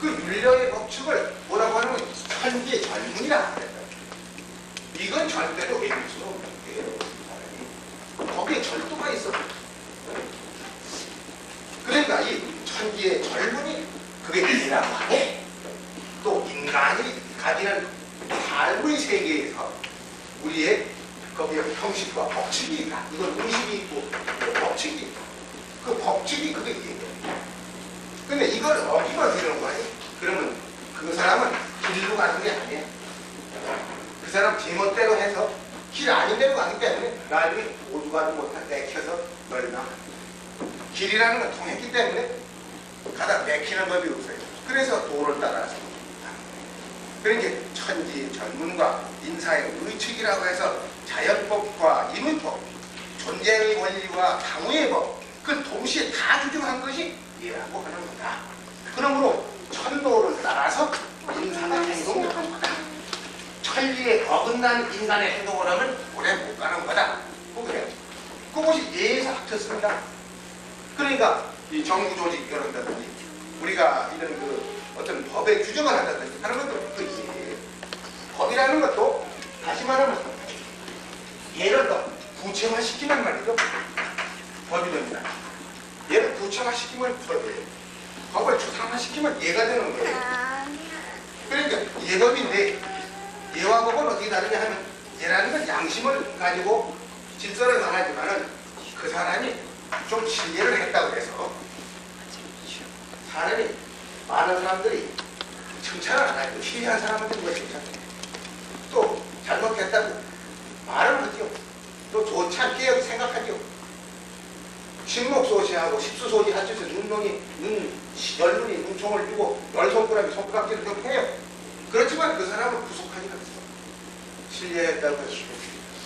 그 윤리의 법칙을 뭐라고 하는 건 천지의 절문이라고 합니다. 이건 절대로 외울 수 없는 거예요. 거기에 절도가 있어. 그러니까 이 천지의 절문이 그게 이라고 하네. 또 인간이 가지는 삶의 세계에서 우리의 거기에 형식과 법칙이 있다. 이건 의식이 있고 법칙이 있고 그 법칙이 그게 있는 거예요. 근데 이걸 어기면 되는 거예요. 그러면 그 사람은 길로 가는 게 아니에요. 그 사람 제멋대로 해서 길 아닌 대로 가기 때문에 나중에 오주 가지 못한 내켜서 멸망. 길이라는 건 통했기 때문에 가다 맥히는 법이 없어요. 그래서 도를 따라서 그러니까 천지의 전문과 인사의 의측이라고 해서 자연법과 인의법, 존재의 원리와 당우의 법, 그 동시에 다 규정한 것이 이라고 하는 거다. 그러므로 천도를 따라서 인사가 행동을 하는 거다. 천리에 어긋난 인간의 행동을 하면 오래 못 가는 거다. 그래요. 그것이 예에서 합쳤습니다. 그러니까 이 정부 조직 이런다든지 우리가 이런 그 어떤 법의 규정을 한다든지 하는 것도 그 예예요. 법이라는 것도 다시 말하면 예를 더 구체화시키는 말이죠. 법이 됩니다. 예를 구체화시키면 법이에요. 법을 추상화시키면 예가 되는 거예요. 그러니까 예법인데 예와 법은 어떻게 다르냐 하면 예라는 건 양심을 가지고 질서를 말하지만은 그 사람이 좀 신뢰를 했다고 해서 사람이 많은 사람들이 칭찬을 안 하고 신뢰한 사람한테 누가 칭찬해요. 또 잘못했다고 말을 하죠. 또 좋지 않게 생각하죠. 신목소시하고 십수소지 합쳐서 열눈이 눈총을 쥐고 열 손가락이 손가락질을 좀 해요. 그렇지만 그 사람을 구속하지 않았어. 신뢰했다고 해서.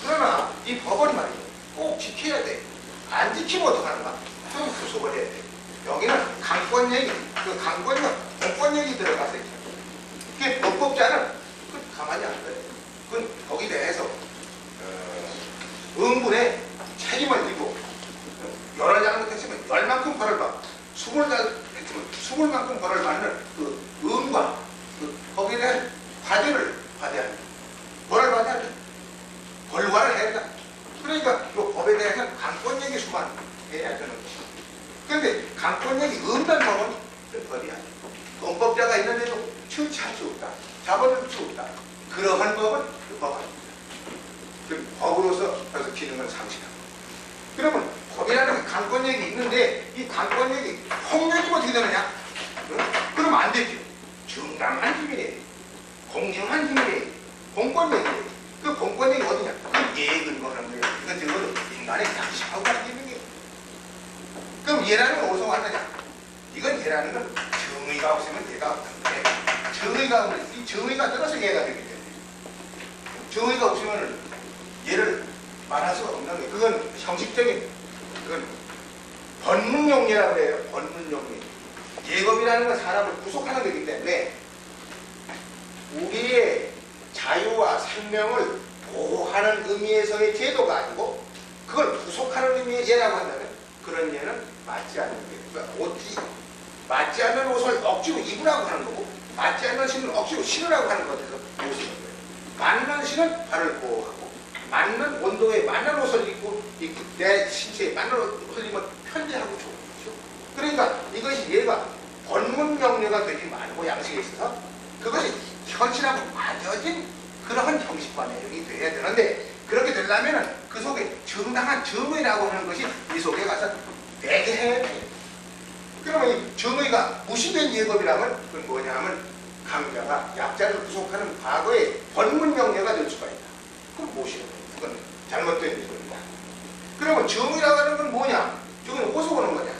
그러나 이 법은 말이죠. 꼭 지켜야 돼. 안 지키면 어떡하는가? 또 구속을 해야 돼. 여기는 강권얘기, 그 강권과 공권얘기 들어가서 있잖아. 그게 법법자는 가만히 안 돼. 그건 거기에 대해서 응분에 책임을 지고 열을 잘못했으면 열만큼 벌을 받고 스물 잘못했으면 스물만큼 벌을 받는 그 응과 그 거기에 대한 과제를 받아야 돼. 벌을 받아야 돼. 벌과를 해야 돼. 그러니까 이 법에 대해서는 강권얘기 수만 해야 되는 거지. 그런데 강권얘기 없는 법은 법이 아니야. 공법자가 있는데도 처치할 수 없다. 잡아줄 수 없다. 그러한 법은 그 법 아닙니다. 그 법으로서 그래서 기능을 상실합니다. 그러면 법이라는 게 강권얘기 있는데 이 강권얘기 폭력이면 어떻게 되느냐? 그러면 안 되죠. 정당한 힘이래. 공정한 힘이래. 공권얘기래. 그 공권얘기 어디냐? 그 예에 근거하는 거예요. 이건 적어도 인간의 양심하고 관계있는 게. 그럼 예라는 건 어디서 왔느냐? 이건 예라는 건 정의가 없으면 예가 없는데 정의가 없는 이 정의가 떨어서 예가 되기 때문에 정의가 없으면 예를 말할 수가 없는 거예요. 그건 형식적인 그건 번문용례라고 해요. 번문용례. 예법이라는 건 사람을 구속하는 거기 때문에 우리의 자유와 생명을 보호하는 의미에서의 제도가 아니고 그걸 구속하는 의미의 예라고 한다면 그런 예는 맞지 않는 거예요. 그러니까 맞지 않는 옷을 억지로 입으라고 하는 거고 맞지 않는 신을 억지로 신으라고 하는 것에서 옷을 입는 거예요. 맞는 신은 발을 보호하고 맞는 온도에 맞는 옷을 입고 내 신체에 맞는 옷을 입으면 편리하고 좋은 거죠. 그러니까 이것이 예가 번문명례가 되지 말고 양식에 있어서 그것이 현실하고 맞아진 그러한 형식과 내용이 되어야 되는데 그렇게 되려면 그 속에 정당한 정의라고 하는 것이 이 속에 가서 배제해야 돼요. 그러면 이 정의가 무시된 예법이라면 그건 뭐냐 하면 강자가 약자를 구속하는 과거의 번문명례가 될 수가 있다. 그건 무시해요. 그건 잘못된 예법이다. 그러면 정의라고 하는 건 뭐냐? 정의는 어디서 오는 거냐?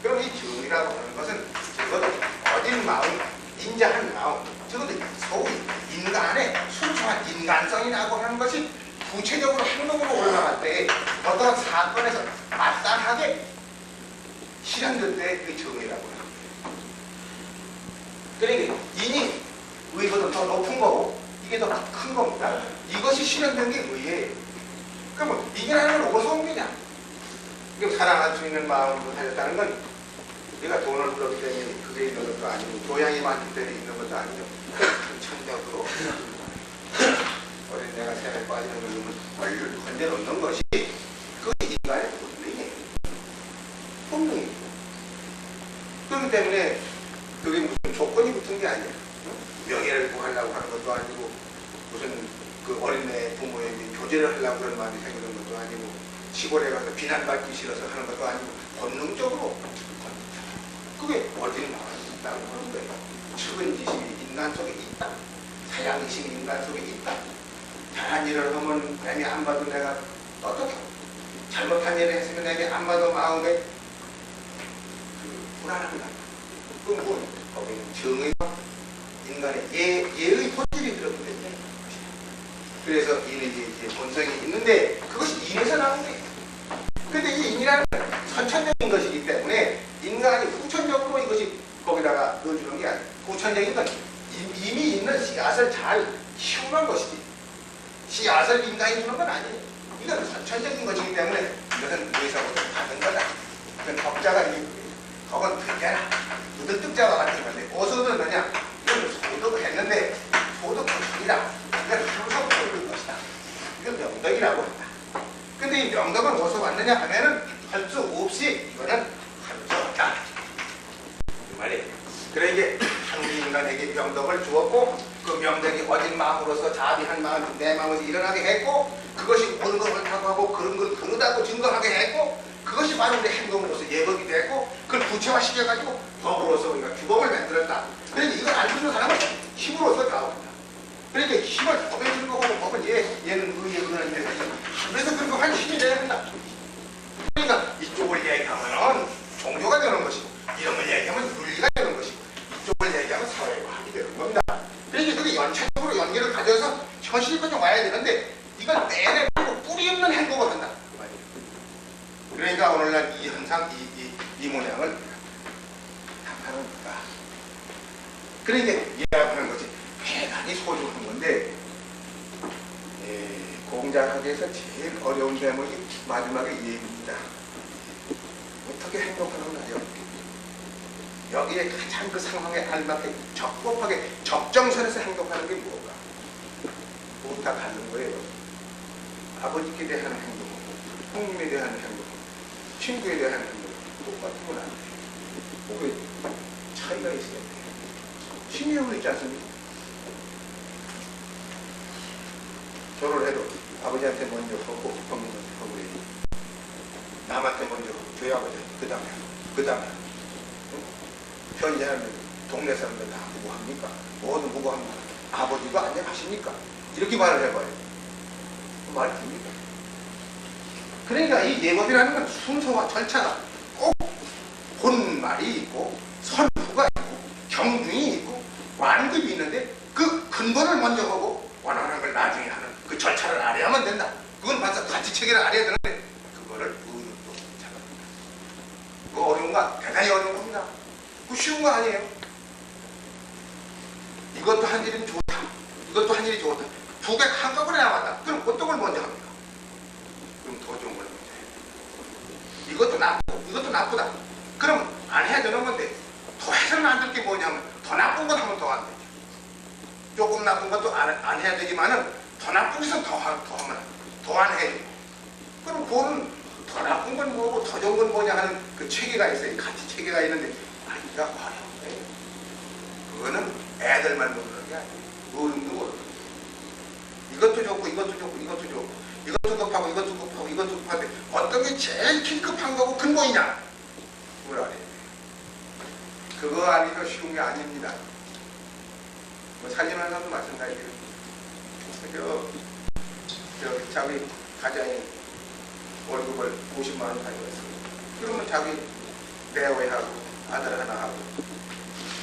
그럼 이 정의라고 하는 것은 적어도 어진 마음, 인자한 마음, 적어도 소위 인간의 순수한 인간성이라고 하는 것이 구체적으로 행동으로 올라갈 때 어떤 사건에서 마땅하게 실현될 때 그 정의라고 하는 거예요. 그러니까 인이 의보다 더 높은 거고 이게 더 큰 겁니다. 이것이 실현된 게 의예요. 그러면 이게라는 건 어디서 온 거냐? 사랑할 수 있는 마음으로 살렸다는 건 내가 돈을 벌었기 때문에 그게 있는 것도 아니고 교양이 많기 때문에 있는 것도 아니고 천적으로 어린애가 새에 빠지는 놈은 얼른 건져놓는 것이 그것이 인간의 본능이에요. 본능이고. 그렇기 때문에 그게 무슨 조건이 붙은 게 아니야. 명예를 구하려고 하는 것도 아니고 무슨 그 어린애 부모에게 교제를 하려고 그런 마음이 생기는 것도 아니고 시골에 가서 비난받기 싫어서 하는 것도 아니고 본능적으로 그게 어디 나왔다고 하는 거예요. 측은지심이 인간 속에 있다. 사양의심이 인간 속에 있다. 잘한 일을 하면 내게 안 봐도 내가 어떻게 잘못한 일을 했으면 내게 안 봐도 마음에 그 불안함이다. 그건 뭐 거기는 정의와 인간의 예의 본질이 들어있는데 그래서 이제 본성이 있는데 그것이 인에서 나온 거예요. 그런데 이 인이라는 건 선천적인 것이기 때문에 인간이 후천적으로 이것이 거기다가 넣어주는 게 아니에요. 후천적인 건 이미 있는 씨앗을 잘 키우는 것이지 씨앗을 인간이 주는 건 아니에요. 이건 선천적인 것이기 때문에 이것은 의사보다 다른 거다. 그건 덕자가 있는 거예요. 덕은 특자라 무득득자와 같은 건데 어디서 얻었느냐 이건 소득을 했는데 소득은 소이다. 이건 항상 소득인 것이다. 이건 명덕이라고 한다. 근데 이 명덕은 어디서 왔느냐 하면은 할 수 없이 이거는 할 수 없다. 그 말이에요. 그래 이제 한 인간에게 명덕을 주었고 그 명덕이 어진 마음으로서 자비한 마음 내 마음에서 일어나게 했고 그것이 옳은 걸 옳다고 하고 그런 걸 그르다고 증거하게 했고 그것이 바로 우리 행동으로서 예법이 됐고 그걸 구체화시켜가지고 법으로서 우리가 규범을 만들었다. 그러니까 이걸 알고 있는 사람은 힘으로서 나옵니다. 그러니까 힘을 법에 증거하고 법은 얘는 의에 의하는데 그래서 그런 거한 힘이 돼야 된다. 그러니까 이쪽을 얘기하면 종교가 되는 것이고 이런 걸 얘기하면 윤리가 되는 것이고 이쪽을 얘기하면 사회과학이 되는 겁니다. 그러니까 그게 연차적으로 연계를 가져서 현실까지 와야 되는데 이걸 내내 뿌리 없는 행동을 한다. 그 말이에요. 그러니까 오늘날 이 현상, 이 모양을 답하는 거다. 그러니까 이해하고 하는 것이 대단히 소중한 건데 공자학에서 제일 어려운 대목이 마지막에 예입니다. 어떻게 행동하느냐요. 여기에 가장 그 상황에 알맞게 적법하게 적정선에서 행동하는 게 뭐가? 뭐다 다른 거예요. 아버지께 대한 행동, 형님에 대한 행동, 친구에 대한 행동 똑같은 건 안 돼요. 뭐가 차이가 있어야 돼요. 신유형은 있지 않습니까? 결혼을 해도 아버지한테 먼저 하고 형님한테 하고 남한테 먼저 저희 아버지한테 그 다음에 현재하는 동네 사람들 다 무고합니까? 모두 무고합니까? 아버지도 안녕하십니까? 이렇게 말을 해봐요. 말이 됩니까? 그러니까 이 예법이라는 건 순서와 절차가 꼭 본말이 있고 선후가 있고 경중이 있고 완급이 있는데 그 근본을 먼저 하고 원하는 걸 나중에 하는 그 절차를 알아야만 된다. 그건 맞아. 가치체계를 알아야 되는데 그거를 의욕도 잡아줍니다. 그거 어려운가? 대단히 어려운 겁니다. 그거 쉬운 거 아니에요. 이것도 한 일이면 좋다. 이것도 한 일이 좋다. 두 개 한꺼번에 나왔다. 그럼 어떤 걸 먼저 합니까? 그럼 더 좋은 걸 먼저 해요. 이것도 나쁘고 이것도 나쁘다. 그럼 안 해야 되는 건데 더 해서는 안 될 게 뭐냐면 더 나쁜 건 하면 더 안 되죠. 조금 나쁜 것도 안 해야 되지만은 더 나쁜 것은 더 하면 더 안 해야 돼요. 그럼 그거는 더 나쁜 건 뭐고 더 좋은 건 뭐냐 하는 그 체계가 있어요. 가치 체계가 있는데 아니가 어려운 거예요. 그거는 애들만 모르는 게 아니에요. 어른도 모르는 이것도 좋고 이것도 좋고 이것도 좋고 이것도 급하고 이것도 급하고 이것도 급한데 어떤 게 제일 긴급한 거고 근본이냐 그걸 알아야 돼요. 그거 알기가 쉬운 게 아닙니다. 뭐 살림하면서도 마찬가지예요. 자기 가장이 월급을 50만 원 가져왔어요. 그러면 자기 내외하고 아들 하나 하고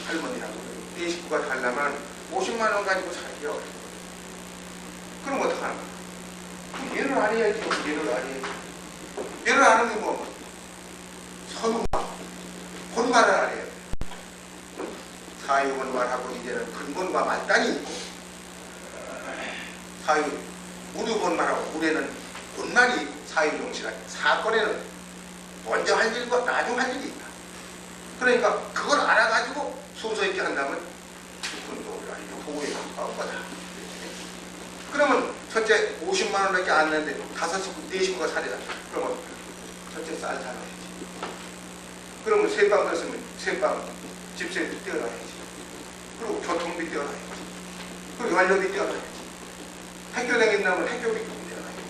할머니하고 네 식구가 살려면 50만 원 가지고 살기 어려워요. 그럼 어떡하는 거야? 얘를 알아야지. 얘를 알아야지. 얘를 아는 게 뭐? 선우가 본말을 알아야 돼. 사유본말하고 이제는 근본과 맞단이 있고 사유 우류본말하고 우리는 본말이 사유종시가 사건에는 먼저 할 일과 나중 할 일이 있다. 그러니까 그걸 알아가지고 순서에 식구밖에 안 되는데 5식구, 4식구가 살이다. 그러면 첫째 쌀 사놔야지. 그러면 세방 그랬으면 세방 집세비 떼어놔야지. 그리고 교통비 떼어놔야지. 그리고 연료비 떼어놔야지. 학교 다닌다면 학교비 떼어놔야지.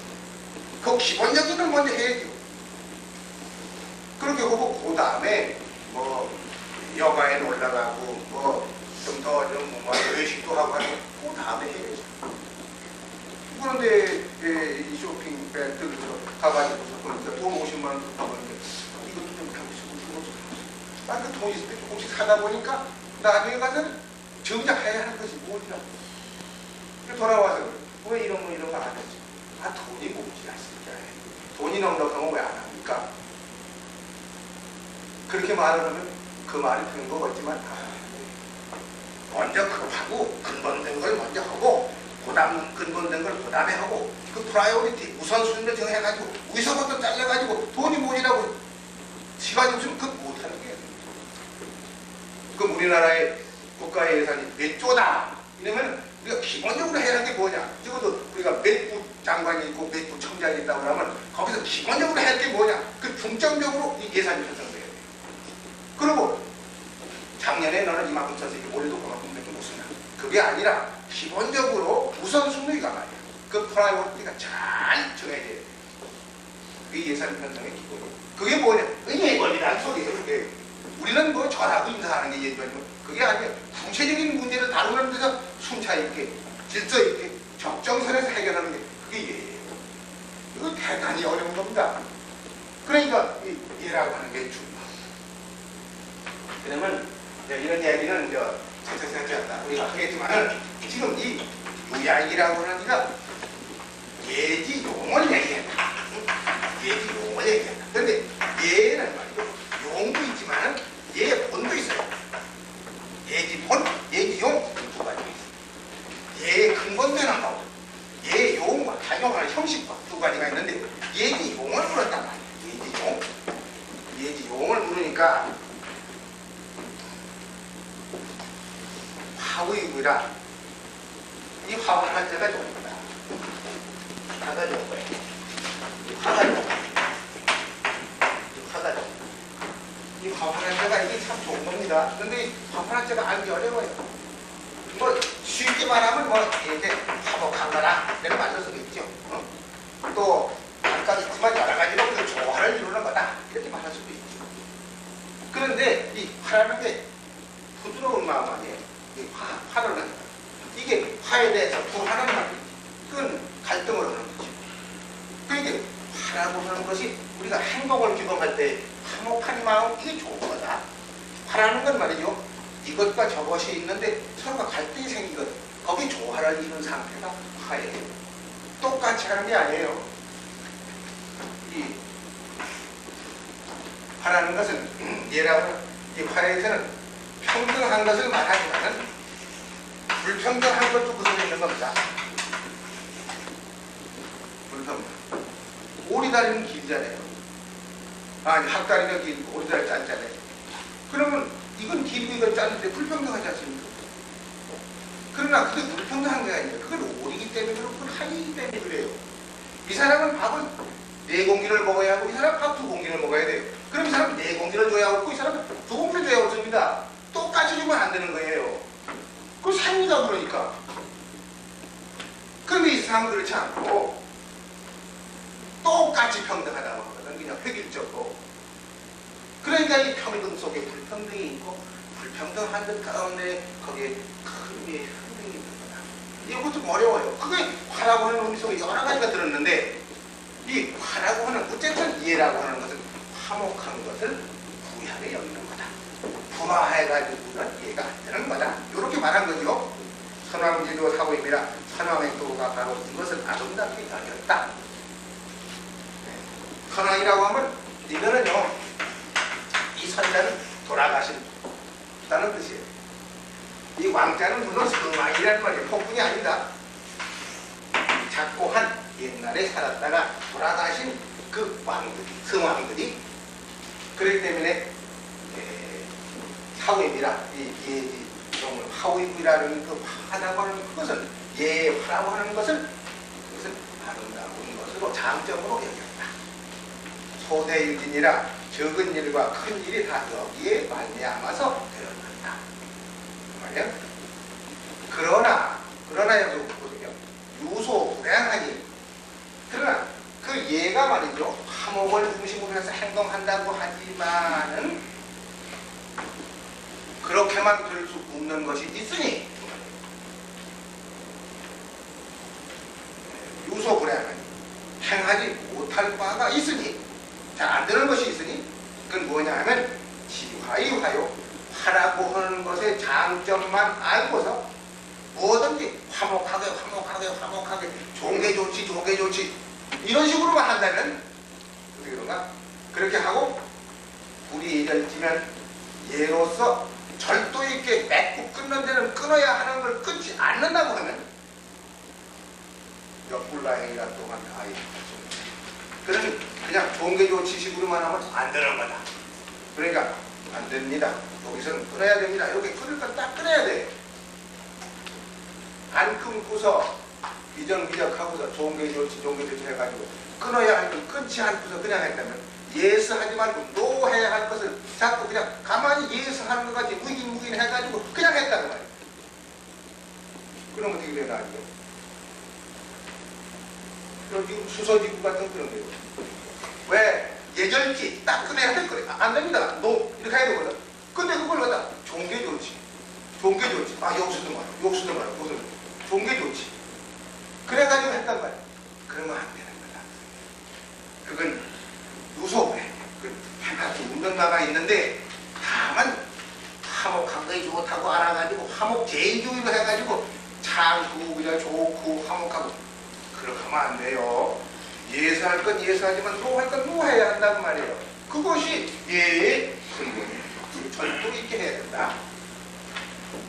그 기본적인 걸 먼저 해야죠. 그렇게 하고 그 다음에 뭐 여가에 놀러 가고 뭐 좀 더 뭐 외식도 하고 하고 그 다음에 해야죠. 그런데 이 쇼핑백들 가가지고서 그러니까 돈 50만 원 하는데 이것도 좀 하고 싶고 이것도 하고 싶고 그 돈 있을 때 조금씩 사다 보니까 나중에 가서는 정작해야 하는 것이 뭐지라고. 돌아와서 왜 이런 거 안 하지? 아 돈이 뭐지 않습니까? 돈이 넉넉하면 왜 안 합니까? 그렇게 말을 하면 그 말이 되는 거 같지만 먼저 급하고 근본된 걸 먼저 하고 그다음 근본된 걸 그다음에 하고 그 프라이오리티 우선순위를 정해가지고 위서부터 잘라가지고 돈이 뭐지라고 시간이 없으면 그거 못하는 거예요. 그럼 우리나라의 국가의 예산이 몇 조다 이러면 우리가 기본적으로 해야 하는 게 뭐냐. 적어도 우리가 몇 부 장관이 있고 몇 부 청장이 있다고 하면 거기서 기본적으로 해야 할 게 뭐냐. 그 중점적으로 이 예산이 편성돼야 돼요. 그리고 작년에 너는 이만큼 썼으니 올해도 그만큼밖에 못 쓰냐. 그게 아니라 기본적으로 우선순위가 말이야. 그 프라이오리티가 잘 정해져야 돼. 그게 예산 편성의 기본이고. 그게 뭐냐? 예벌이라는 소리예요. 그게. 우리는 뭐 절하고 인사하는 게 예벌이면 그게 아니야. 구체적인 문제를 다루는 데서 순차 있게, 질서 있게, 적정선에서 해결하는 게 그게 예예요. 이거 대단히 어려운 겁니다. 그러니까 이 예라고 하는 게 중요하다. 그러면 이런 얘기는 차차차차 우리가 하겠지만 지금 이 유약이라고 하는 게가 예지 용을 얘기한다. 예지 용을 얘기한다. 그런데 예는 말이죠. 용도 있지만 예 본도 있어요. 예지 본, 예지 용 두 가지가 있어요. 예 근본되는 거, 예 용과 작용하는 형식과 두 가지가 있는데 예지 용을 물었단 말이에요. 예지 용, 예지 용을 물으니까 화의구이라 이 화가 한자가 좋은 거다. 화가 좋은 거예요. 화가 좋은 거예요. 화가 좋은 거예요. 이 화환한자가 이게 참 좋은 겁니다. 그런데 이 화환한자가 알기 어려워요. 뭐 쉽게 말하면 뭐 이렇게 화목한 거라 내가 말로 쓰겠죠. 또 아까 있지만 여러 가지로 그 조화를 이루는 거다 이렇게 말할 수도 있죠. 그런데 이 화라는 게 부드러운 마음 아니에요. 이 화를 하는 거. 이게 화에 대해서 부하는 말이지. 그건 갈등을 하는 거죠. 그러니까 화라고 하는 것이 우리가 행동을 규범할 때 화목한 마음 이게 좋은 거다. 화라는 건 말이죠. 이것과 저것이 있는데 서로가 갈등이 생기거든. 거기 조화를 이룬 상태가 화예요. 똑같이 하는 게 아니에요. 이 화라는 것은 얘라고 이 화에서는 평등한 것을 말하지만 불평등한 것도 구성되어 있는 겁니다. 불평등. 오리다리는 길잖아요. 아니 학다리가 길고 오리다리 짧잖아요. 그러면 이건 길고 이건 짧은데 불평등하지 않습니까? 그러나 그게 불평등한 게 아니에요. 그건 오리기 때문에 그렇고 그건 한이기 때문에 그래요. 이 사람은 밥을 4공기를 먹어야 하고 이 사람은 밥 2공기를 먹어야 돼요. 그럼 이 사람은 4공기를 줘야 하고 이 사람은 2공기를 줘야 없습니다. 똑같이 주면 안 되는 거예요. 그건 삶이다 그러니까. 그런데 이 사람은 그렇지 않고 똑같이 평등하다고 하거든. 그냥 획일적으로. 그러니까 이 평등 속에 불평등이 있고 불평등한 것 가운데 거기에 큰 위에 평등이 있는 거다. 이것도 좀 어려워요. 그게 화라고 하는 의미 속에 여러 가지가 들었는데 이 화라고 하는 어쨌든 예라고 하는 것은 화목한 것을 부양해 여기는 거다. 불화해가지고는 이해가 안 되는 거다. 이렇게 말한 거죠. 선왕지도 사고입니다. 선왕행도가 바로 이것을 아름답게 여겼다. 선왕이라고 하면 이거는요, 이 선자는 돌아가신다는 뜻이에요. 이 왕자는 물론 성왕이라는 말이에요. 폭군이 아니다. 작고한 옛날에 살았다가 돌아가신 그 왕들이, 성왕들이 그렇기 때문에 사후입니다. 이 하우이라는 그 화라고 하는 그것은 예화라고 하는 것은 그것은 아름다운 주로 장점으로 여겼다. 소대유진이라 적은 일과 큰 일이 다 여기에 말미암아서 되었다. 말이야. 그러나 여기 보거든요. 유소 불량하니. 그러나 그 얘가 말이죠. 화목을 중심으로 해서 행동한다고 하지만은 그렇게만 될 수 없는 것이 있으니 유소 불량하니 행하지 못할 바가 있으니 잘 안 되는 것이 있으니 그건 뭐냐 하면 지화이화요. 하라고 하는 것의 장점만 알고서 뭐든지 화목하게 좋은 게 좋지 이런 식으로만 한다면 어떻게 그런가? 그렇게 하고 불이 예절지면 예로서 절도 있게 맺고 끊는 데는 끊어야 하는 걸 끊지 않는다고 하면 역불라행이라 또한 아예 그런 그냥 좋은 게 좋지 식으로만 하면 안 되는 거다. 그러니까 안 됩니다. 여기서는 끊어야 됩니다. 이렇게 끊을 건 딱 끊어야 돼. 안 끊고서 비정비적하고서 좋은 게 좋지 해가지고 끊어야 할 건 끊지 않고서 그냥 했다면 예스하지 말고 노해야 할 것을 자꾸 그냥 가만히 예스하는 것 같이 무긴 해가지고 그냥 했다는 말이에요. 그럼 어떻게 되나 아니요? 그럼 지금 수서지구 같은 그런 거예요. 왜 예절지 딱 끊어야 될 거예요. 안 됩니다. 노 이렇게 해야 되거든. 근데 그걸 갖다 좋은 게 좋지. 아 욕수도 말아. 무슨 좋은 게 좋지. 그래가지고 했단 말이야. 그러면 안 되는 거다. 그건 유소해. 한 가지 운전가가 있는데 다만 화목한 게 좋다고 알아가지고 화목 제일주의로 해가지고 참고 그냥 좋고 화목하고 그렇게 하면 안 돼요. 예수할 건 예수하지만 노할 건 노해야 한다고 말이에요. 그것이 예의 근본이에요. 절도 있게 해야 된다.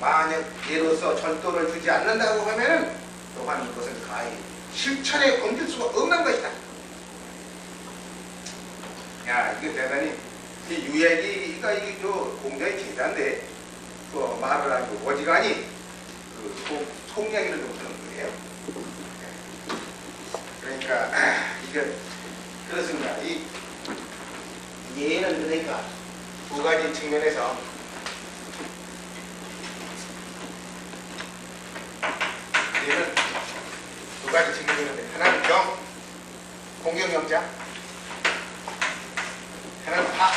만약 예로서 절도를 주지 않는다고 하면은 또한 그것은 가히 실천에 옮길 수가 없는 것이다. 야, 이게 대단히 유예기가 이게 공자의 제자인데 또 말을 하고 어지간히 속량이를 좀 하는 거예요. 그러니까 이게 그렇습니다. 이 예는 그러니까 두 가지 측면에서 예는 두 가지 측면이 있는데 하나는 경, 공경영자, 하나는 화.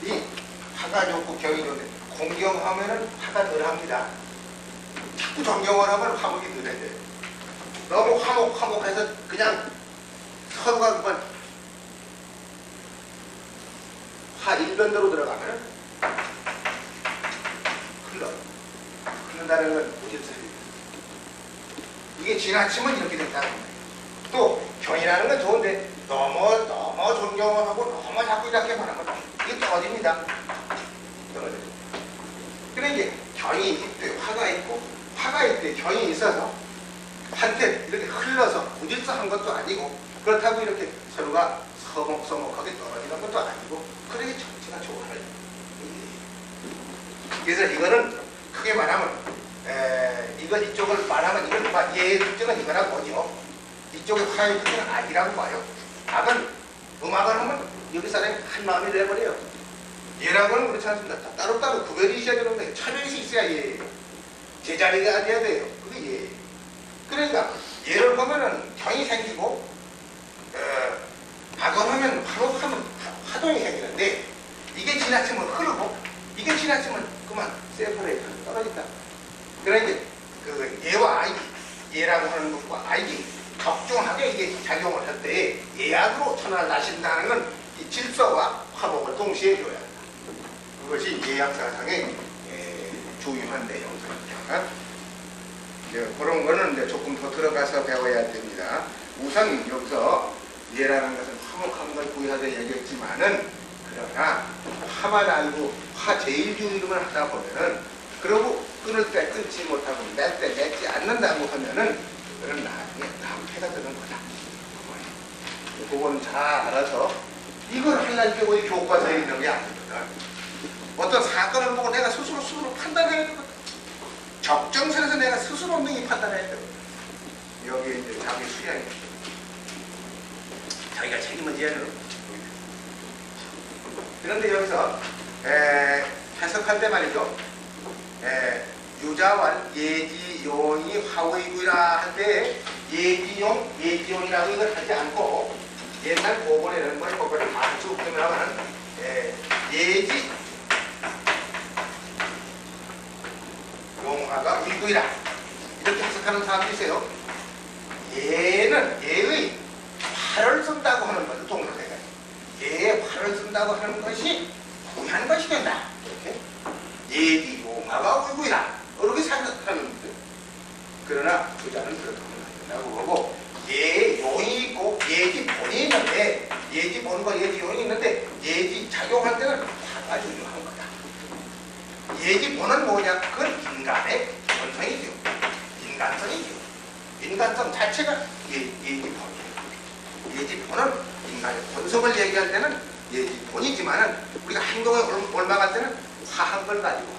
이 화가 좋고 경이 좋은데 공경하면은 화가 덜합니다. 자꾸 존경을 하면 화목이 덜해져요. 너무 화목해서 그냥 서로가 그만 화 일변도로 들어가면 흘러다는 건 무질서입니다. 이게 지나치면 이렇게 된다는 거예요. 또 경이라는 건 좋은데 너무 존경을 하고 너무 자꾸 이렇게 말하면 이게 떨어집니다. 떨어져요. 그래 이제 경이 있대 화가 있고 화가 있대 경이 있어서 한때 이렇게 흘러서 무질서한 것도 아니고 그렇다고 이렇게 서로가 서먹서먹하게 떨어지는 것도 아니고 그러게 정치가 좋아요. 그래서 이거는 크게 말하면 이쪽을 말하면 이건 예의 특징은 이거라고 보죠. 이쪽의 화의 특징은 악이라고 봐요. 악은 음악을 하면 여기 사람이 한 마음이 돼버려요. 예라고는 그렇지 않습니다. 따로따로 구별이 있어야 되는 거예요. 차별이 있어야 예예요. 제자리가 돼야 돼요. 그게 예예요. 그러니까 예를 보면은 경이 생기고 악을 하면 화목하면 화동이 생기는데 이게 지나치면 흐르고 이게 지나치면 그만 세퍼레이트 떨어진다. 그러니까 그 예와 악이 예라고 하는 것과 악이 적중하게 이게 작용을 할 때 예악으로 천하를 나신다는 건 이 질서와 화목을 동시에 줘야 한다. 그것이 예약사상의 중요한 내용입니다. 그런 거는 이제 조금 더 들어가서 배워야 됩니다. 우선 여기서 예라는 것은 화목한 걸 구하되 얘기했지만은 그러나 화만 알고 화 제일주의로만 하다 보면은 그러고 끊을 때 끊지 못하고 맺 때 맺지 않는다고 하면은 그거는 나중에 낭패가 되는 거다. 그거는 잘 알아서 이걸 하려니까 왜 교과서에 있는 게 아니거든. 어떤 사건을 보고 내가 스스로 판단해야 되거든. 적정선에서 내가 스스로 능히 판단해야 되거든. 여기에 이제 자기 수양이 자기가 책임을 져야 되는. 그런데 여기서 해석할 때 말이죠. 유자왈 예지용이 화의구이라 할 때 예지용이라고 이걸 하지 않고 옛날 고본에는 머리법을 다 쭉 보면은 예지 용화가 의구이라 이렇게 해석하는 사람도 있어요. 예의 활을 쓴다고 하는 것을 동사해요. 예의 활을 쓴다고 하는 것이 부유한 것이 된다. 이렇게 예지 용화가 의구이라 이렇게 생각하는 거예요. 그러나 주자는 그렇게 하면 안 된다고 보고 예용이 있고 예지본이 있는데 예지본과 예지용이 있는데 예지 작용할 때는 화가 중요한 거다. 예지본은 뭐냐? 그건 인간의 본성이죠. 인간성이죠. 인간성 자체가 예지본이에요. 예지본은 인간의 본성을 얘기할 때는 예지본이지만은 우리가 행동에 올라갈 때는 화한 걸 가지고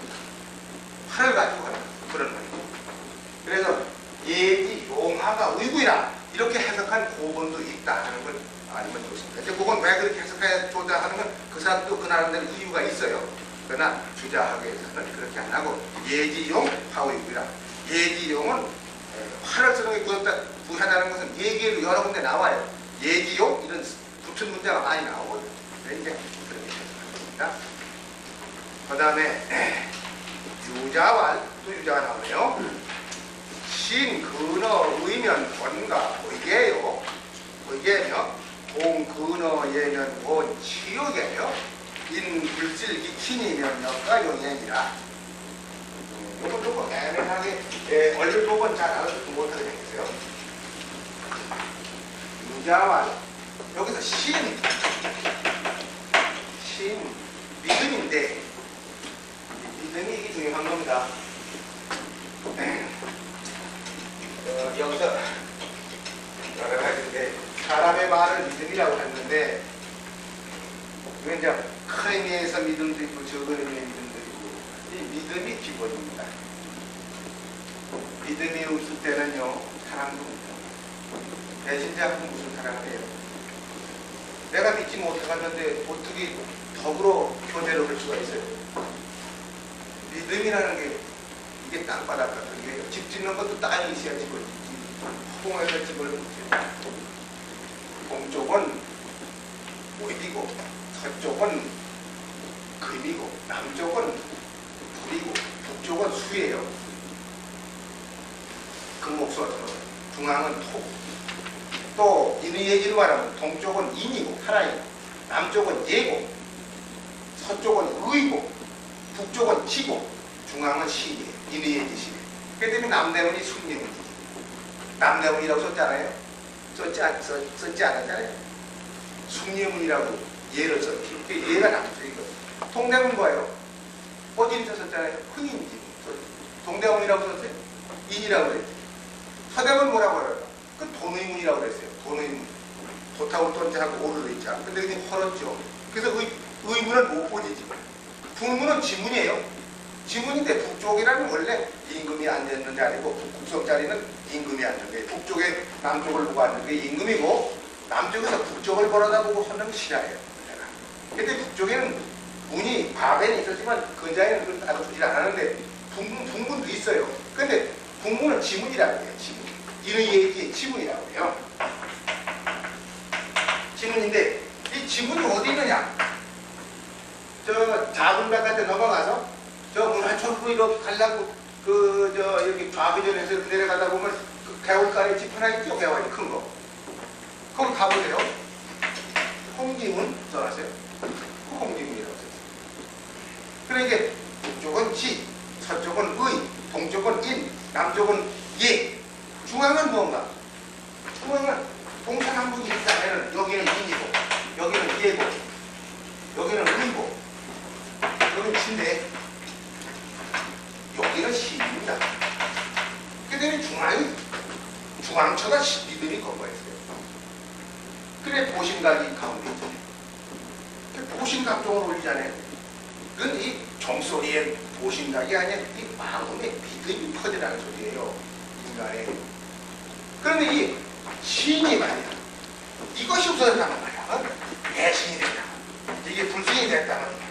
화를 가지고 하는 그런 말이죠. 그래서 예지용화가 의구이라 이렇게 해석한 고본도 있다 하는 걸 알면 좋습니다. 이제 그건 왜 그렇게 해석해야 좋다 하는 건 그 사람도 그 나름대로 이유가 있어요. 그러나 주자학에서는 그렇게 안 하고 예지용 화의구이라. 예지용은 화를 쓰는 게 부하다는 것은 얘기로 여러 군데 나와요. 예지용 이런 붙은 문제가 많이 나오거든요. 그래서 이제 그렇게 해석합니다. 그 다음에 유자왈 또 유자가 나오네요. 신, 근어, 의면, 권가, 의계요. 의계며 공, 근어, 예면, 원, 치욕이에요. 인, 불질, 기친이면 역가, 용행이라. 요건 조금 애매하게 얼른 보면 잘 알아듣지 못하게 생겼어요. 유자왈 여기서 신, 믿음인데 믿음이 이게 중요한 겁니다. 여기서 여러 가지인데 사람의 말을 믿음이라고 했는데 이건 이제 큰 의미에서 믿음도 있고 적은 의미의 믿음도 있고 이 믿음이 기본입니다. 믿음이 없을 때는요 사랑도 못해요. 배신자하고 무슨 사랑을 해요? 내가 믿지 못해갔는데 어떻게 더불어 교제를 할 수가 있어요? 믿음이라는 게 이게 땅바닥 같은 게 집 짓는 것도 땅이 있어야 집을 짓지. 허공에서 집을 못해요. 동쪽은 오이고 서쪽은 금이고 남쪽은 불이고 북쪽은 수예요. 금목수가 중앙은 토. 또 인의 얘기를 말하면 동쪽은 인이고 하나이고 남쪽은 예고 서쪽은 의고 북쪽은 지고 중앙은 시예요. 인의 얘기 시예요. 그 때문에 남대문이 순례문이지. 남대문이라고 썼잖아요. 썼지 않았잖아요. 숭례문이라고 예를 썼지. 예가 남쪽이거든요. 동대문 뭐예요? 어디서 썼잖아요. 흥인지. 동대문이라고 썼어요. 인이라고 그랬지. 서대문 뭐라고 그래요? 그 돈의문이라고 그랬어요. 돈의문. 도타고 돈자하고 오르르 있잖아. 근데 그게 헐었죠. 그래서 의문은 못 보지지. 북문은 지문이에요. 지문인데 북쪽이라는 원래 임금이 앉는 자리고 북극성 자리는 임금이 앉는 게 북쪽에 남쪽을 보고 앉는 게 임금이고 남쪽에서 북쪽을 바라다보고 하는 신하예요. 근데 북쪽에는 문이 바벨이 있었지만 근자에는 그걸 따로 두질 않았는데 북문도 있어요. 근데 북문은 지문이라고 해요. 지문. 이의 얘기의 지문이라고 해요. 지문인데 이 지문이 어디 있느냐? 저 작은 바깥에 넘어가서 저 문화촌으로 이렇게 가려고 여기 좌회전에서 이렇게 내려가다 보면 그 개울가에 집 하나 있죠? 개울이 큰 거. 거기 가보세요. 홍지문 써놨어요. 그 홍지문이라고 썼어요. 그러니까 북쪽은 지, 서쪽은 의, 동쪽은 인, 남쪽은 예. 중앙은 뭔가? 중앙은 동서남북이 있다면 여기는 인이고 여기는 예고 여기는 의고 여기는 진대 여기는 시입니다. 그때는 중앙처가 믿음이 건거했어요. 그래 보신각이 가운데 있잖아요. 보신각 쪽을 올리잖아요. 그건 이 종소리의 보신각이 아니라 이 마음의 믿음이 퍼지라는 소리예요. 인간의 그런데 이 신이 말이야. 이것이 없어졌다는 말이야. 배신이 됐다. 이게 불신이 됐다는 말이야.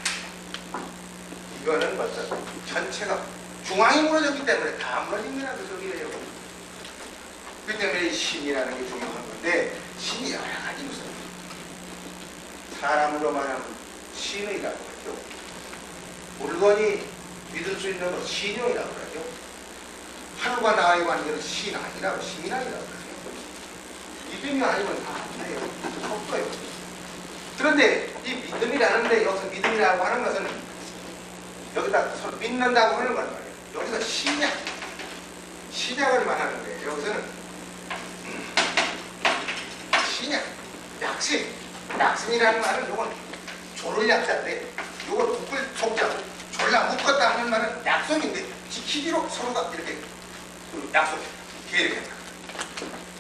이거는 벌써 전체가 중앙이 무너졌기 때문에 다 무너진 거라고 저기래요. 그 때문에 신이라는 게 중요한 건데, 신이 여러 가지 무슨 사람으로 말하면 신의라고 하죠. 물건이 믿을 수 있는 건 신용이라고 하죠. 하루가 나와의 관계는 신앙이라고, 신앙이라고 하죠. 믿음이 아니면 다 안 돼요. 없어요. 그런데 이 믿음이라는데, 여기서 믿음이라고 하는 것은 여기다 서로 믿는다고 하는 건 말이에요. 여기서 신약을 말하는 거예요. 여기서는 신약, 약신. 약신이라는 말은 요건 조를 약자인데, 요걸 묶을 속자고 졸라 묶었다 하는 말은 약속인데, 지키기로 서로가 이렇게 약속해요. 계획한다.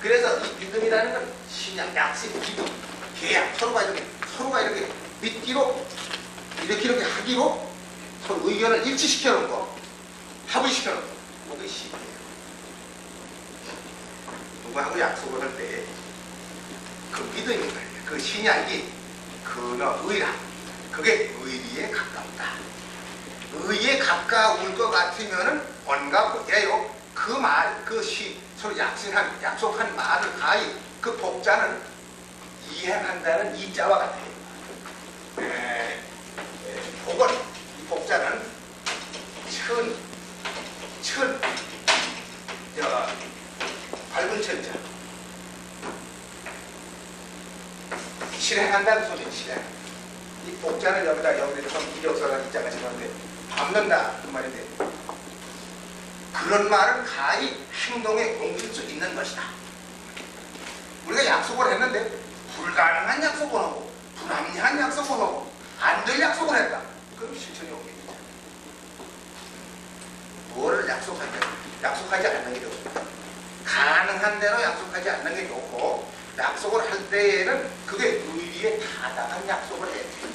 그래서 이 믿음이라는 건 신약, 약신, 기도, 계약, 서로가 이렇게 믿기로 이렇게 하기로 서로 의견을 일치시켜 놓은 거, 합을 시켜 놓은 거, 그게 신이에요. 누구하고 약속을 할 때 그 믿음이 말이에요. 그 신약이 의라. 그게 의리에 가깝다. 의에 가까울 것 같으면은 번갑해요. 그 말, 서로 약속한 말을 가히 그 복자는 이행한다는 이자와 같아요. 복은, 이 복자는 밝은 천자. 실행한다는 소리는 실행. 이 복자는 여기서 이력서가 이자가 지났는데 밟는다 그 말인데, 그런 말은 가히 행동에 옮길 수 있는 것이다. 우리가 약속을 했는데 불가능한 약속을 하고 불합리한 약속을 하고 안 될 약속을 했다. 그럼 실천이 옮깁니다. 뭐를 약속하지 않는 게 좋습니다. 가능한 대로 약속하지 않는 게 좋고, 약속을 할 때에는 그게 의리에 타당한 약속을 해야 돼요.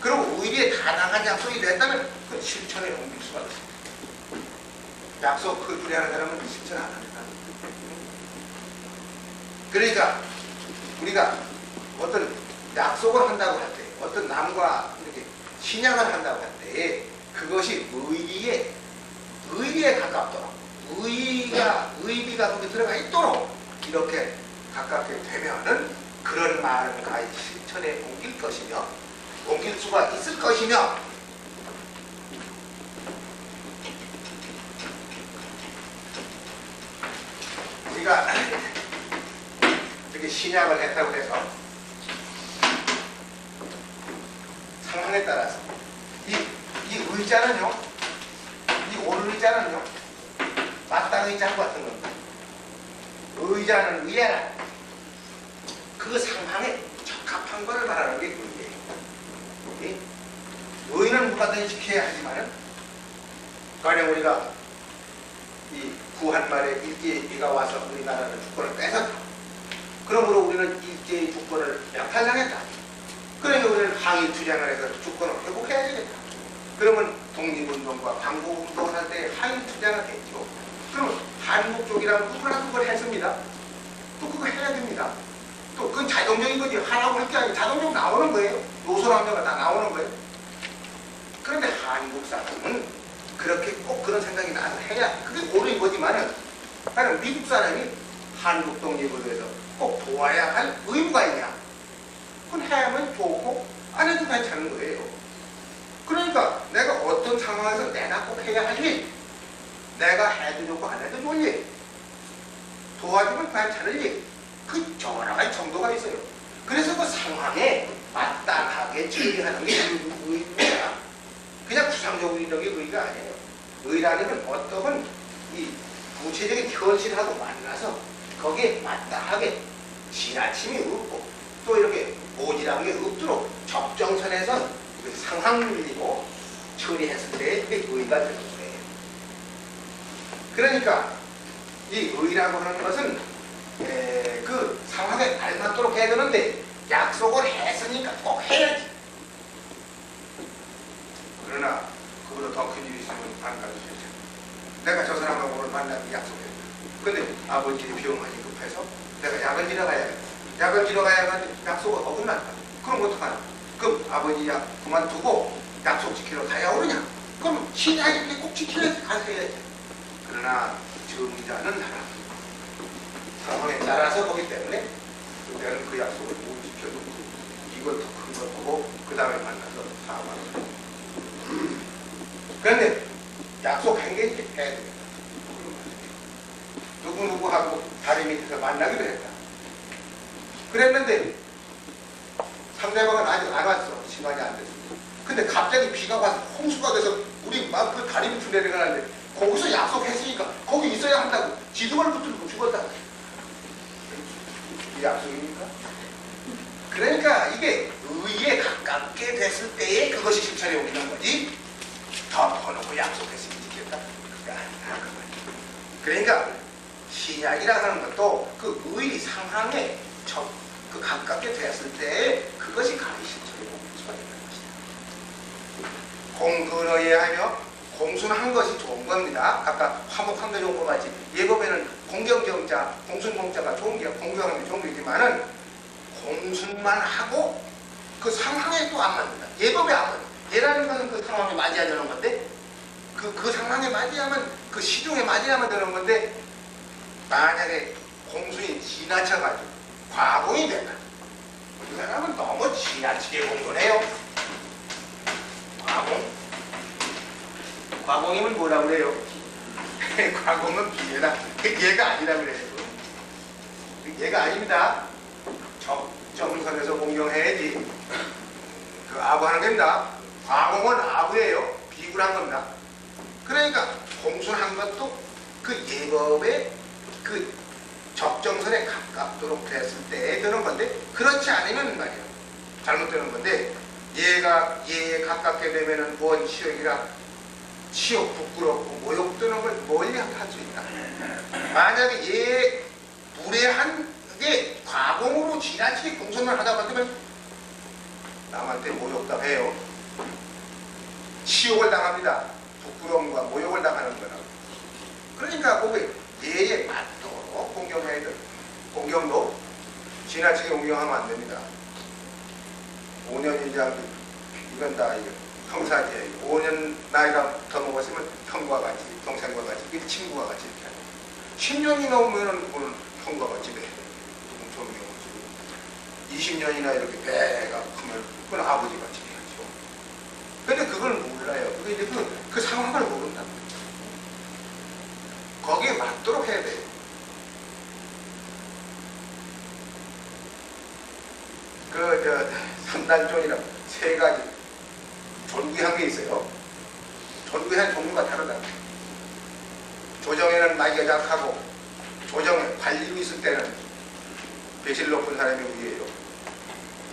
그리고 의리에 타당한 약속이 됐다면 그 실천에 옮길 수가 있습니다. 약속 그 불이하는 사람은 실천 안 합니다. 그러니까 우리가 어떤 약속을 한다고 할 때, 어떤 남과 이렇게 신약을 한다고 할 때, 그것이 의리에 가깝도록, 의리가 거기 들어가 있도록 이렇게 가깝게 되면은 그런 말은 가히 실천에 옮길 수가 있을 것이며, 우리가 이렇게 신약을 했다고 해서 상황에 따라서 이 의자는요, 이 옳은 의자는요, 마땅 의자 같은 겁니다. 의자는 의해라. 그 상황에 적합한 것을 말하는 게 의예요. 의는 누가든지 지켜야 하지만은, 가령 우리가 이 구한말에 일제비가 와서 우리나라는 주권을 뺏었다. 그러므로 우리는 일제의 주권을 약탈당했다. 그러면 우리는 항의 투쟁을 해서 주권을 회복해야 되겠다. 그러면 독립운동과 반국운동을 할 때 항의 투쟁을 했죠. 그럼 한국 쪽이라면 누구나 그걸 했습니다. 또 그거 해야 됩니다. 또 그건 자동적인 거지. 하라고 할 게 아니고 자동적으로 나오는 거예요. 노선함자가 다 나오는 거예요. 그런데 한국 사람은 그렇게 꼭 그런 생각이 나서 해야, 그게 옳은 거지만은, 나는 미국 사람이 한국 독립을 위해서 꼭 도와야 할 의무가 있냐? 그건 하면 좋고 안 해도 괜찮은 거예요. 그러니까 내가 어떤 상황에서 내가 꼭 해야 할 일, 내가 해도 좋고 안 해도 좋을 일, 도와주면 괜찮을 일, 그 여러 가지 정도가 있어요. 그래서 그 상황에 마땅하게 처리하는 게 의입니다. 그냥 구상적인 의가 아니에요. 의라는 건 어떤 이 구체적인 현실하고 만나서 거기에 마땅하게 지나침이 없고 또 이렇게 모질한 게 없도록 적정선에서 상황 밀리고 처리했을 때 그게 의가 되는 거예요. 그러니까 이 의라고 하는 것은 그 상황에 알맞도록 해야 되는데, 약속을 했으니까 꼭 해야지. 그러나 그보다 더 큰 일이 있으면 안 가르쳐야죠. 내가 저 사람하고 오늘 만나기 약속했다. 근데 아버지 병원이 급해서 내가 약을 지러가야겠다. 약을 지러가야겠는데 약속을 어긋난다. 그럼 어떡하나? 그럼 아버지 약 그만두고 약속 지키러 가야 오느냐? 그럼 신약이 꼭 지키려서 가셔야지. 그러나 정자는 하나. 상황에 따라서 보기 때문에 그때는 그 약속을 못 지켜놓고 이걸 더 큰 걸 보고 그 다음에 만나서 사과를 해요. 그런데 약속한 게 이렇게 해야 됩니다. 누구누구하고 다리 밑에서 만나기로 했다. 그랬는데 상대방은 아직 안 왔어. 시간이 안 됐어. 근데 갑자기 비가 와서 홍수가 돼서 우리 막 그 다리 밑으로 내려가는데 거기서 약속했으니까 거기 있어야 한다고 지둥을 붙들고 죽었다. 이 약속입니까? 그러니까 이게 의에 가깝게 됐을 때에 그것이 실천에 옮기는 거지 덮어놓고 약속했으면 지켰다. 그게 아니야. 그러니까 신약이라 하는 것도 그 의 상황에 그 가깝게 됐을 때에 그것이 가히 실천에 옮길 수가 있는 것이다. 공근어에 하며 공순한 것이 좋은 겁니다. 아까 화목한 게 좋은 거 맞지? 예법에는 공경경자, 공순공자가 좋은 게 공경하는 게 좋은 게지만은 공순만 하고 그 상황에 또 안 맞는다. 예법에 안 맞는다. 예라는 것은 그 상황에 맞이해야 되는 건데 그 상황에 맞이하면 그 시중에 맞이하면 되는 건데 만약에 공순이 지나쳐가지고 과공이 된다. 그 사람은 너무 지나치게 공순해요. 과공이면 뭐라 그래요? 과공은 비례다. 얘가 아니라 그래요. 얘가 아닙니다. 적정선에서 공경해야지. 그 아부하는 겁니다. 과공은 아부예요. 비굴한 겁니다. 그러니까 공순한 것도 그 예법의 그 적정선에 가깝도록 됐을 때 되는 건데 그렇지 않으면 말이에요. 잘못되는 건데 얘가 얘에 가깝게 되면은 뭔 치욕이라 치욕 부끄럽고 모욕되는 걸 멀리 할 수 있다. 만약에 얘 무례한 게 과공으로 지나치게 공손만 하다 보면 남한테 모욕당해요. 치욕을 당합니다. 부끄러움과 모욕을 당하는 거라고. 그러니까 그게 얘에 맞도록 공경해야 돼. 공경도 지나치게 공경하면 안 됩니다. 5년 이상 이건 다 형사지. 5년 나이가 더 먹었으면 형과 같이, 동생과 같이, 친구와 같이 이렇게 하죠. 10년이 넘으면 그건 형과 같이 돼. 존경하시고 20년이나 이렇게 배가 크면 그건 아버지 같이 해야죠. 근데 그걸 몰라요. 그게 이제 그 상황을 모른다. 거기에 맞도록 해야 돼요. 삼단존이라고 세 가지 존귀한 게 있어요. 존귀한 종류가 다르다. 조정에는 나이가 약하고 조정에 관리고 있을 때는 배실 높은 사람이 위에요.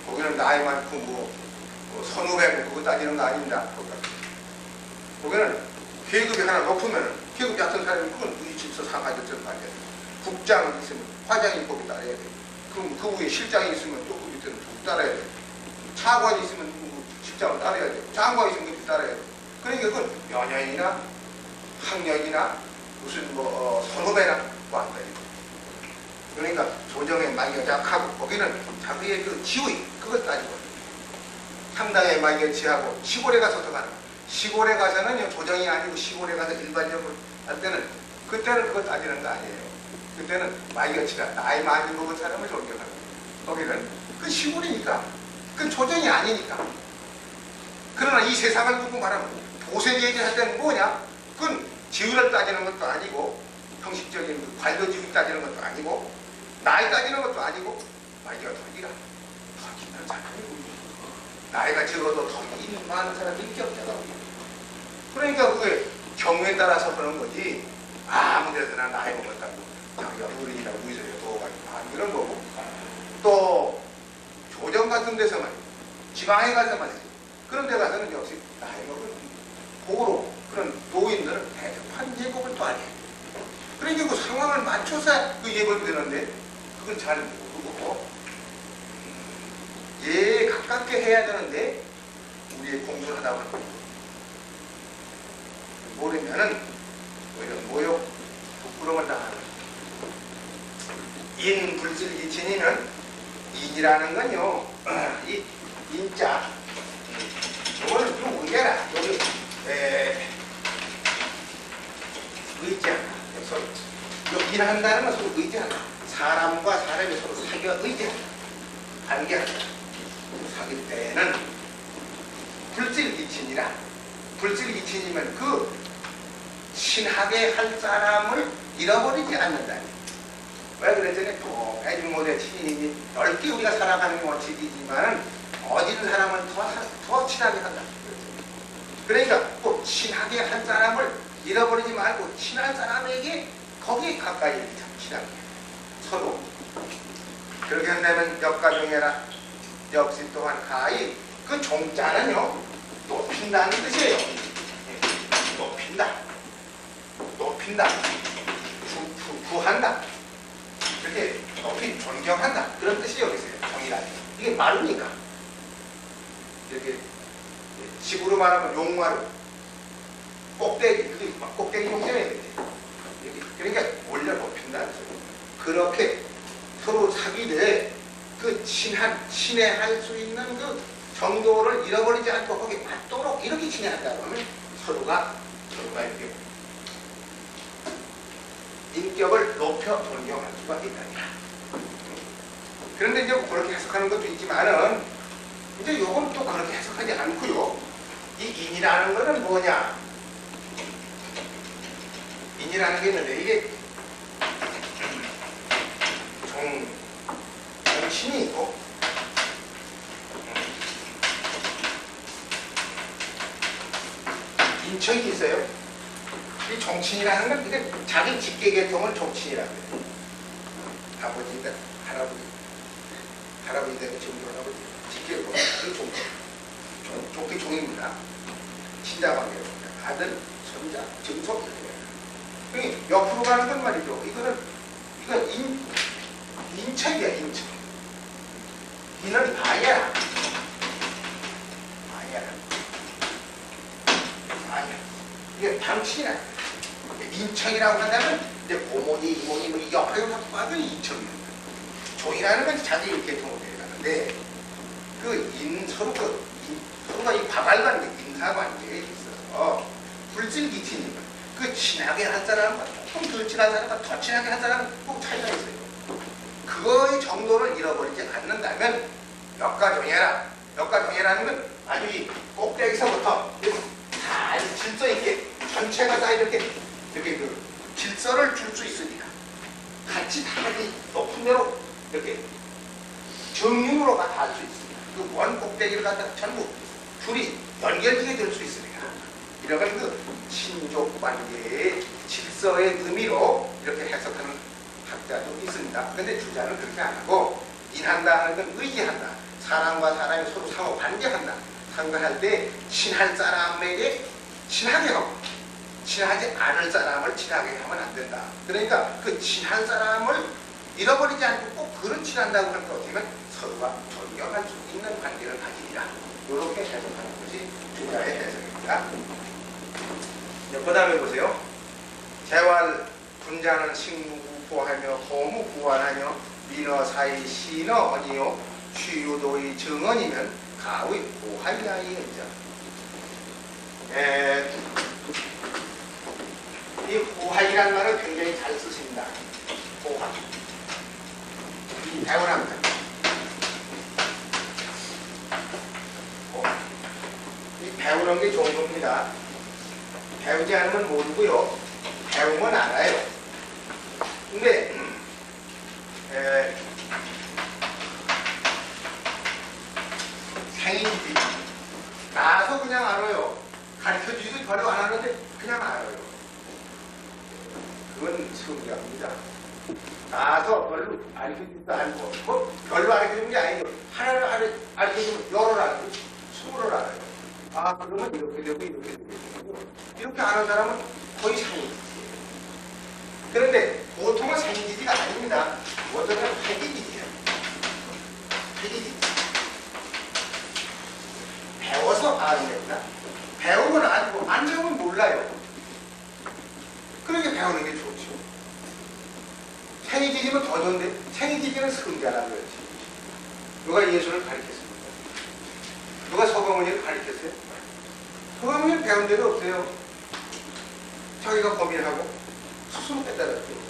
거기는 나이 많고 뭐 선후배고 그거 따지는 거 아닙니다. 거기는 계급이 하나 높으면 계급 약한 사람이 그건 위 질서 상하절절 맞아야 돼. 국장이 있으면 화장이 거기 따라야 돼. 그럼 그 위에 실장이 있으면 또 그 밑에는 쭉 따라야 돼. 차관이 있으면 실장을 따라야 돼. 장관이 있으면 그 따라야 돼. 그러니까 그건 연예인이나 학력이나 무슨 선후배나 뭐 안 돼. 그러니까 조정에 많이 약하고 거기는 자기의 그 지위 그걸 따지고 상당히 많이 여치하고 시골에 가서 더 가는 시골에 가서는 조정이 아니고 시골에 가서 일반적으로 할 때는 그때는 그거 따지는 거 아니에요. 그때는 많이 여치가 나이 많이 먹은 사람을 존경하는 거기는 그 시골이니까 그 조정이 아니니까. 그러나 이 세상을 두고 말하면 도세계제 할 때는 뭐냐? 그건 지위를 따지는 것도 아니고 형식적인 그 관료직위 따지는 것도 아니고 나이 따지는 것도 아니고 나이가 더기라 더 깊은 사람이고 나이가 적어도 더 일 많은 사람이 인기 없잖아. 그러니까 그게 경우에 따라서 그런 거지 아무 데서나 나이 먹었다고 자기가 어른이라고 위서에 도가지고 이런 거고 또 조정 같은 데서만 지방에 가서만 그런 데 가서는 역시 나이 먹은 고로 그런 노인들은 대접한 예법을 또 아니에요. 그러니까 그 상황을 맞춰서 그 예법이 되는데 그걸 잘 모르고 얘에 가깝게 해야 되는데 우리의 공부를 하다 보면 모르면은 오히려 모욕, 부끄러움을 당하는 인불슬기친이는 인이라는 건요, 이 인자, 이거는 좀 의자라, 여기 의지한다. 서로 인한다는 건 서로 의지한다. 사람과 사람이 서로 사귀어 의지한다. 관계한다. 사귈 때는 불질기친이라. 불질기친이면 그 친하게 할 사람을 잃어버리지 않는다. 왜 그랬더니 또 애중모대 친인이 넓게 우리가 살아가는 원칙이지만은 어디는 사람은 더 친하게 한다. 그러니까 꼭 친하게 한 사람을 잃어버리지 말고 친한 사람에게 거기에 가까이 친하게 서로 그렇게 한다면 역가종해라. 역시 또한 가히 그 종자는요 높인다는 뜻이에요. 높인다 구한다 이렇게 높이 존경한다 그런 뜻이 여기 있어요. 정의란 이게 마루니까 이렇게 식으로 말하면 용마루 꼭대기 그게 꼭대기 용자예요. 그러니까 올려 높인다는 소리. 그렇게 서로 사귀되 그 친애할 수 있는 그 정도를 잃어버리지 않고 거기에 맞도록 이렇게 친애한다고 하면 서로가 이렇게 인격을 높여 존경할 수가 있다. 그런데 이제 그렇게 해석하는 것도 있지만은 이제 요건 또 그렇게 해석하지 않고요. 이 인이라는 것은 뭐냐? 인이라는 게 있는데 이게 정신이 있고 인척이 있어요. 이 정친이라는 건 이게 자기 직계계통을 정친이라고 해요. 아버지가 할아버지 되고 지금도 할아버지 직계계통 그 종기 종입니다. 친자관계로 아들, 손자, 증속 이렇게 옆으로 가는 건 말이죠. 이건 인척이야. 인척. 이는 아야. 이게 방친이야. 인척이라고 한다면 이제 고모니, 이모니 뭐 옆에 봐도 인척이에요. 종이라는 건 자기 계통으로 내려가는데 서로가 이 바발관계, 인사관계에 있어서 불질기친이면 그 친하게 한 사람과 조금 덜 친한 사람과 더 친하게 한 사람은 꼭 차이가 있어요. 그거의 정도를 잃어버리지 않는다면 역가종해라는 건 아주 이 꼭대기서부터 다 질서 있게 전체가 다 이렇게 그 질서를 줄 수 있으니까 같이 다 높은 데로 이렇게 정륜으로 다 할 수 있습니다. 그 원 꼭대기를 갖다가 전부 줄이 연결되게 될 수 있으니까 이런 그 친족 관계의 질서의 의미로 이렇게 해석하는 학자도 있습니다. 근데 주자는 그렇게 안 하고 인한다 하는 건 의지한다. 사람과 사람이 서로 상호 관계한다. 상관할 때 친한 사람에게 친하게 하고 친하지 않을 사람을 친하게 하면 안 된다. 그러니까 그 친한 사람을 잃어버리지 않고 꼭 그런 친한다고 할 것 같으면 서로가 존경할 수 있는 관계를 가지리라. 이렇게 해석하는 것이 주자의 해석입니다. 그 다음에 보세요. 재활 분자는 식무구포하며 호무구환하며 민어사이 신어언이요 취유도의 정언이면 가의 고하이야의 연자. 이 호하이라는 말을 굉장히 잘 쓰십니다. 호하. 이 배우랍니다. 이 배우는 게 좋은 겁니다. 배우지 않으면 모르고요. 배우면 알아요. 근데 생인지 나서 그냥 알아요. 가르쳐주지도 별로 안 하는데 그냥 알아요. 그건 성리합니다. 나서 별로 가르쳐주지도 않고 뭐 별로 가르쳐주는 게 아니죠. 하나를 가르쳐주면 열을 알고 20을 알아요. 아 그러면 이렇게 되고 이렇게 되고 이렇게 아는 사람은 거의 상인지지예요. 그런데 보통은 상인지지가 아닙니다. 보통은 회기지지예요. 회기지지. 배워서 아는 겁니다. 배우면 알고 안 배우면 몰라요. 그렇게 배우는 게 좋죠. 생이지지면 이거 더 좋은데 생이지기는 승자라 그렇지. 누가 예수를 가르쳤습니까? 누가 서가모니를 가르쳤어요? 서가모니는 배운 적이 없어요. 자기가 고민하고 스스로 깨달았죠.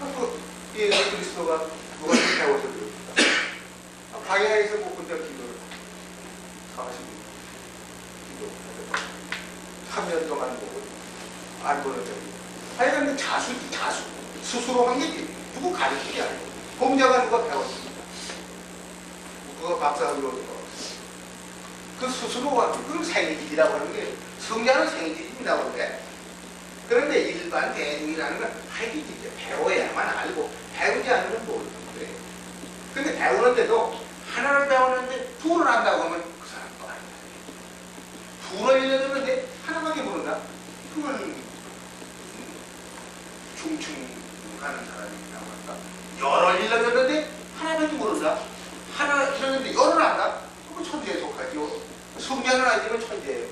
그 예수 그리스도가 누가 좀 배워서 그럽니까? 광야에서 뭐 혼자 기도를 40년 기도 3년 동안 보고 안 보는 적이 하여간 자수 스스로 한 게 누구 가르치지 않아요. 공자가 누가 배웠습니다. 누가 박사학위로 얻은 거. 그 스스로가 그걸 생이질이라고 하는 게 성자는 생이질입니다. 그런데 일반 대중이라는 건 하기 진짜 배워야만 알고 배우지 않으면 모르는 거예요. 근데 배우는데도 하나를 배우는데 둘을 안다고 하면 그 사람도 아니다. 둘을 일러주는데 하나밖에 모른다? 그건 중충하는 사람이라고 할까? 여러 일러줬는데 하나밖에 모른다? 하나 일렀는데 열을 안다? 그건 천재에 속하죠. 성자는 아니지만 천재예요.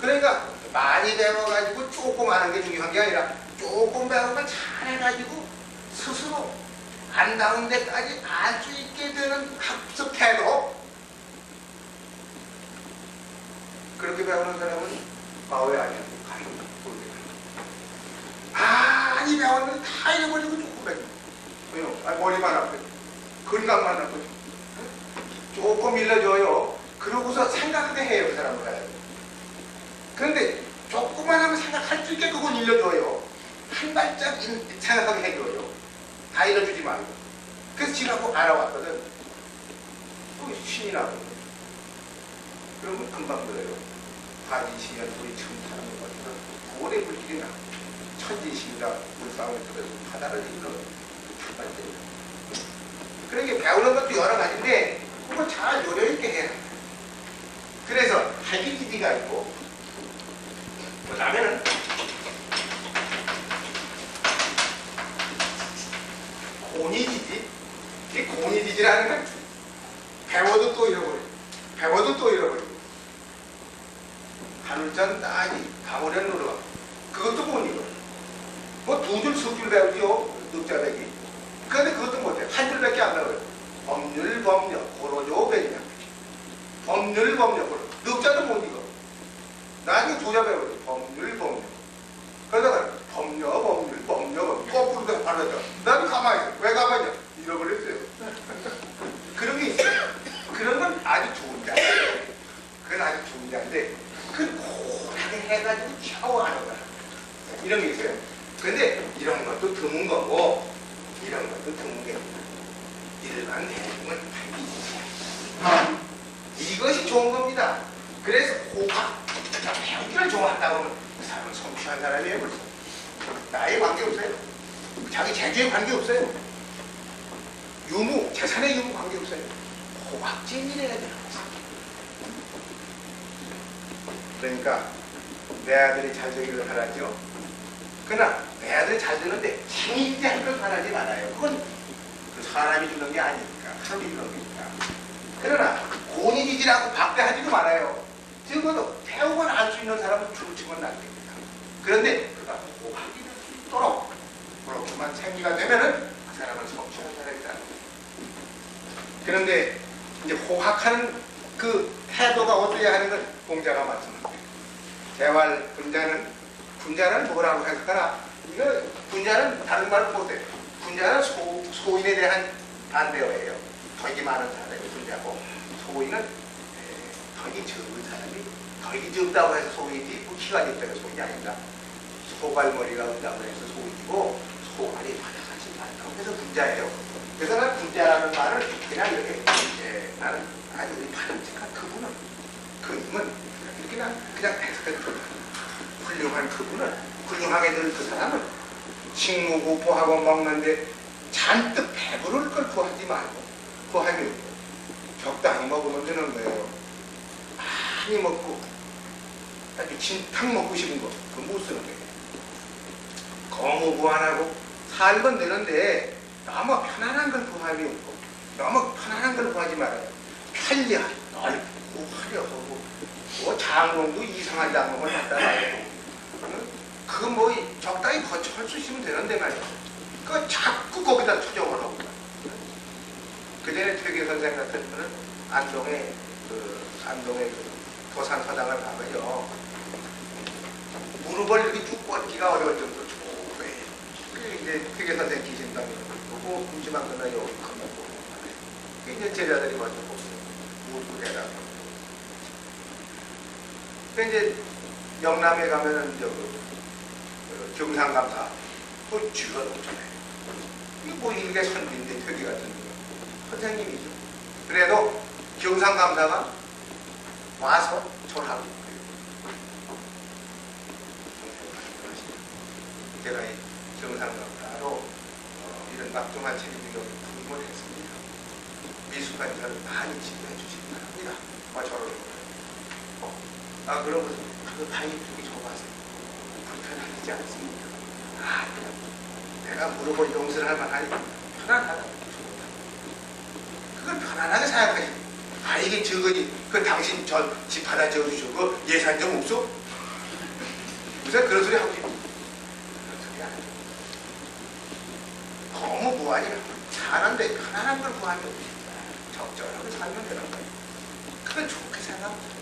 그러니까 많이 배워가지고 조금 아는 게 중요한 게 아니라 조금 배우면 잘해가지고 스스로 안다운 데까지 알 수 있게 되는 학습 태도. 그렇게 배우는 사람은 마오에 아니야. 많이 배웠는데 다 잃어버리고 조금 배워. 왜요? 머리만 아프고 건강만 아프고 조금 일러줘요. 그러고서 생각하게 해요. 그 사람을 가지고. 그런데 조금만 하면 생각할 수 있게 그건 일러줘요. 한 발짝 생각하게 해줘요. 다 일러주지 말고. 그래서 지나고 알아왔거든. 신이 나거든. 그러면 금방 들어요. 바지시면 우리 처음 타는 것 같아서 오래 불길이 나. 천지신이라 물싸움에 들어서 바다를 일러. 그러니까 배우는 것도 여러 가지인데 그걸 잘 요령있게 해야 합니다. 그래서 할기기지가 있고 그 다음에는 고니지지. 이 고니지지라는 건 배워도 또 잃어버리고 배워도 또 잃어버리고 하늘전 따지 강오련 누르가 그것도 못 읽어. 뭐 두 줄 석 줄 배우죠. 늑자배기. 그런데 그것도 못해. 한 줄밖에 안 나와요. 법률 법력 고로조 배냐. 법률 법력 고로. 늑자도 못 읽어. 나중에 조자 배우죠. 법률 법력. 그러다가 법력 거꾸로 받았죠. 나도 가만히 있어. 왜 가만히 있어? 잃어버렸어요. 그런 게 있어요. 그런 건 아주 좋은 자예요. 그건 아주 좋은 자인데 그걸 고하게 해가지고 샤워하는 거야. 이런 게 있어요. 근데 이런 것도 드문 거고 이런 것도 드문 게 일반 대중은 반기지야. 이것이 좋은 겁니다. 그래서 호각, 배우기를 좋아한다고 하면 그 사람은 성취한 사람이에요. 벌써. 나이에 관계없어요. 자기 재주에 관계없어요. 유무, 재산의 유무 관계없어요. 호각진이래야 되는 거죠. 그러니까 내 아들이 잘 되기를 바라죠. 그러나 내 아들이 잘 되는데 생이지할 걸 바라지 말아요. 그건 그 사람이 주는 게 아니니까. 하늘이 주는 거니까. 그러나 고니지지라고 박대하지도 말아요. 적어도 배우고 알 수 있는 사람은 줄치면 낫습니다. 그런데 그가 호각이 될 수 있도록 그렇게만 생기가 되면은 그 사람은 성취한 사람이다. 그런데 이제 호학하는 그 태도가 어떠해야 하는 건 공자가 말씀합니다. 재활 분자는 뭐라고 해석하나? 이거 분자는 다른 말을 못해요. 분자는 소인에 대한 반대어예요. 덕이 많은 사람이 분자고 소인은 덕이 적은 사람이 덕이 적다고 해서 소인이지 뭐 키가 적다고 해서 소인이 아닙니다. 소갈머리가 없다고 해서 소인이고 소갈이 바닥같이 많다고 해서 분자예요. 그래서 난 분자라는 말을 그냥 이렇게 나는 아주 바람직한 그분은 그님은 이렇게 그냥 해석해도 훌륭한 그분은 훌륭하게 늘 그 사람은 식무 구하고 먹는데 잔뜩 배부를 걸 구하지 말고 구하면 적당히 먹으면 되는 거예요. 많이 먹고 아주 진탕 먹고 싶은 거 그거 못 쓰는 거예요. 거무 안 하고 살건 되는데 너무 편안한 걸 구하면 없고 너무 편안한 걸 구하지 말아요. 편리한 넓고 화려하고 뭐 장롱도 이상한 장롱을 갖다 놔요. 그건 뭐 적당히 거쳐할 수 있으면 되는데 말이야. 그 자꾸 거기다 투정을 하고. 그 전에 퇴계 선생 같은 분은 안동의 그 도산 서당을 가면요. 무릎을 이렇게 쭉 뻗기가 어려울 정도로 좁아요. 그 이제 퇴계 선생 기신당이 보고 kum지만 끝나 여기 한번 보고. 그 이제 제자들이 먼저 보고 무릎을 대라고. 그 이제 영남에 가면은 경상감사 그 쥐가 높잖아요. 이게 뭐 일개 선비인데 퇴계 같은 거. 선생님이죠. 그래도 경상감사가 와서 절하고 제가 이 경상감사로 이런 막중한 책임을 부임을 했습니다. 미숙한 저를 많이 지도해 주시기 바랍니다. 저를 그러고서 그 다행히 쪽이 좁아서 불편하지 않습니다. 내가 무릎을 용서를 할 만하니 편안하다. 그걸 편안하게 생각하지. 이게 그 당신 집 하나 지어주시고 그 예산 좀 없어? 무슨 그런 소리 하고 싶어. 그런 소리 안 해요. 너무 무한이라 사는데 편안한 걸 구하면 적절하게 살면 되는 거예요. 그건 좋게 생각하면 돼요.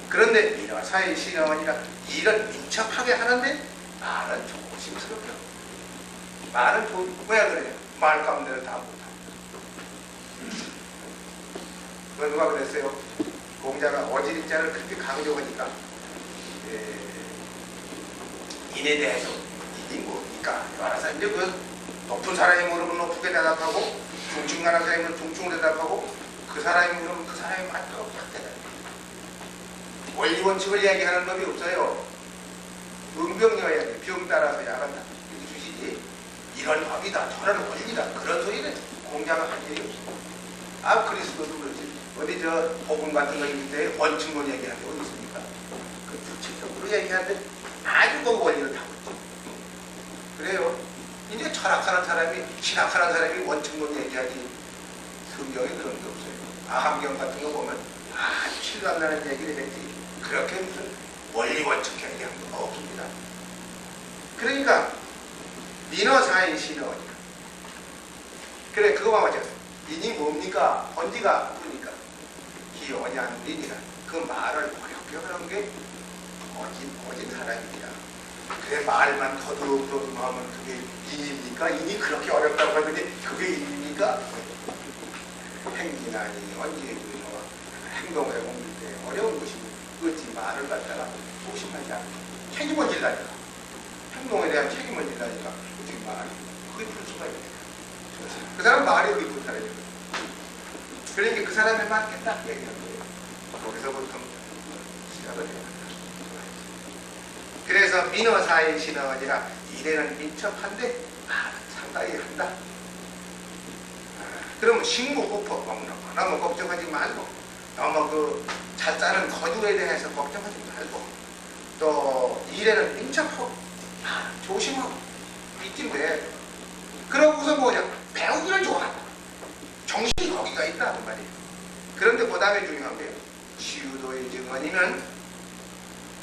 그런데 민화사의 신앙원이라 일을 민첩하게 하는데 말은 조심스럽다. 말은 왜 그래요? 말 가운데를 다 못하고. 누가 그랬어요? 공자가 어지린자를 그렇게 강조하니까 인에 대해서 이게 뭡니까? 알아서 이제 그 높은 사람이 물으면 높게 대답하고 중증간한 사람이 물으면 중증으로 대답하고 그 사람이 물으면 그 사람이 맞도록 딱 대답해요. 원리 원칙을 얘기하는 법이 없어요. 응병여야 돼. 병 따라서 야간다. 이렇게 주시지. 이런 법이다. 저런 원리다. 그런 소리는 공자가 할 일이 없어. 그리스도도 그렇지. 어디 복음 같은 거 있을 때 원칙론 얘기하는 게 어디 있습니까? 그 구체적으로 얘기하는데 아주 그 원리를 다 묻죠. 그래요. 이제 철학하는 사람이, 신학하는 사람이 원칙론 얘기하지. 성경에 그런 게 없어요. 아함경 같은 거 보면 아주 실감나는 얘기를 했지. 그렇게 무슨 원리 원칙 얘기한 거 없습니다. 그러니까 민어사의 신어니까. 그래 그거만 맞았어. 인이 뭡니까? 언디가 그러니까 기원이 안 되니까 그 말을 어렵게 하는 게 어진 사람이야. 그래 말만 더듬더듬 하면 그게 인입니까? 인이 그렇게 어렵다고 하더니 그게 인입니까? 행진하니 언제 행동을 옮길 때 어려운 것이 어찌 말을 갖다가 조심하지 않고 책임을 질라니까 행동에 대한 책임을 질라니까 어떻게 말이 그게 풀 수가 있네. 그 사람 말이 어디 못하래요. 그러니까 그 사람의 말께 딱 얘기하는 거예요. 거기서부터 시작을 해야 한다. 그래서 민어사의 신어니라 일에는 민첩한데 상당히 한다. 그러면 식무부포 너무 걱정하지 말고 너무 그 잘 짜는 거두에 대해서 걱정하지 말고 또 일에는 민첩하고 조심하고 이쯤돼. 그러고서 뭐냐 배우기를 좋아한다. 정신이 거기가 있다 그 말이에요. 그런데 그 다음에 중요한 게 치유도의 증언이면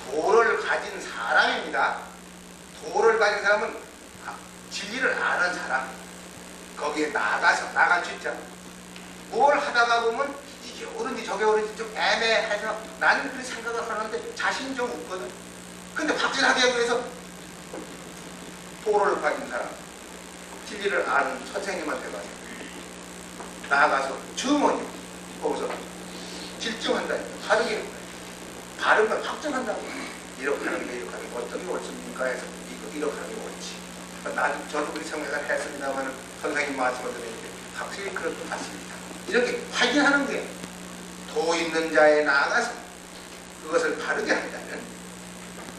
도를 가진 사람입니다. 도를 가진 사람은 진리를 아는 사람. 거기에 나갈 수 있잖아. 뭘 하다가 보면 이게 옳은지 저게 옳은지 좀 애매해서 나는 그렇게 생각을 하는데 자신이 좀 없거든. 근데 확실하게 하기 위해서 도를 가진 사람, 진리를 아는 선생님한테 가서 나아가서 증언이 거기서 질증한다. 바르게 바른 걸 확정한다고. 이렇게 하는 게 이렇게 하는 게 어떤 게 옳습니까 해서 이렇게 하는 게 옳지. 저도 그렇게 생각을 했습니다만 선생님 말씀을 들으니까 확실히 그럴 것 같습니다. 이렇게 확인하는 게 도 있는 자에 나아가서 그것을 바르게 한다면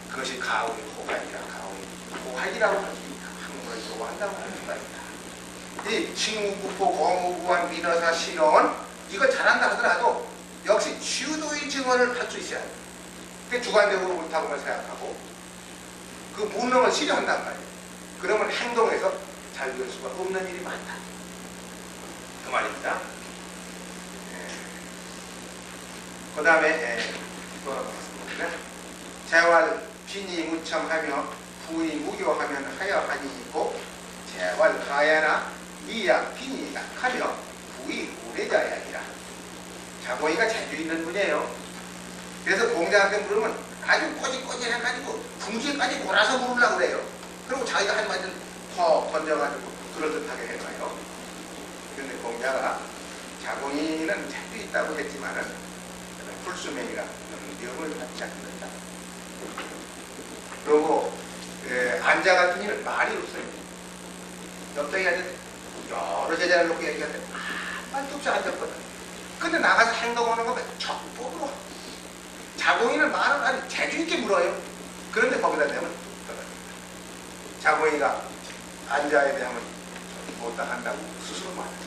그것이 가오의 호각이라 가오의 호각이라고 할 수 있다. 학문을 요구한다고 할 수가 있다. 이 식무부포 공무부한 민어사 신원 이거 잘한다 하더라도 역시 치유도의 증언을 할 수 있어야 돼. 그 주관적으로 옳다고만 생각하고 그 무명을 실현한단 말이에요. 그러면 행동에서 잘 될 수가 없는 일이 많다. 그 말입니다. 그 다음에 재활 빈이 무첨하며 부이 무교하면 하여하니 있고 재활 가야나 미약 빈이 약하며 부의 우레자야 아니라. 자공이가 재주 있는 분이에요. 그래서 공자한테 물으면 아주 꼬질꼬질해가지고 둥지까지 몰아서 물으려고 그래요. 그리고 자기가 한 마디를 더 던져가지고 그럴듯하게 해놔요. 근데 공자가 자공이는 재주 있다고 했지만은 불수맹이라 명을 갖지 않는다. 그리고 안자 같은 이는 말이 없어요. 옆동이한테 여러 제자를 놓고 얘기하는데 한마디도 없이 앉았거든. 근데 나가서 행동하는 거면 적법으로 자공이는 말을 아주 재주있게 물어요. 그런데 거기다 대면 자공이가 안자에 대하면 못다 한다고 스스로 말해요.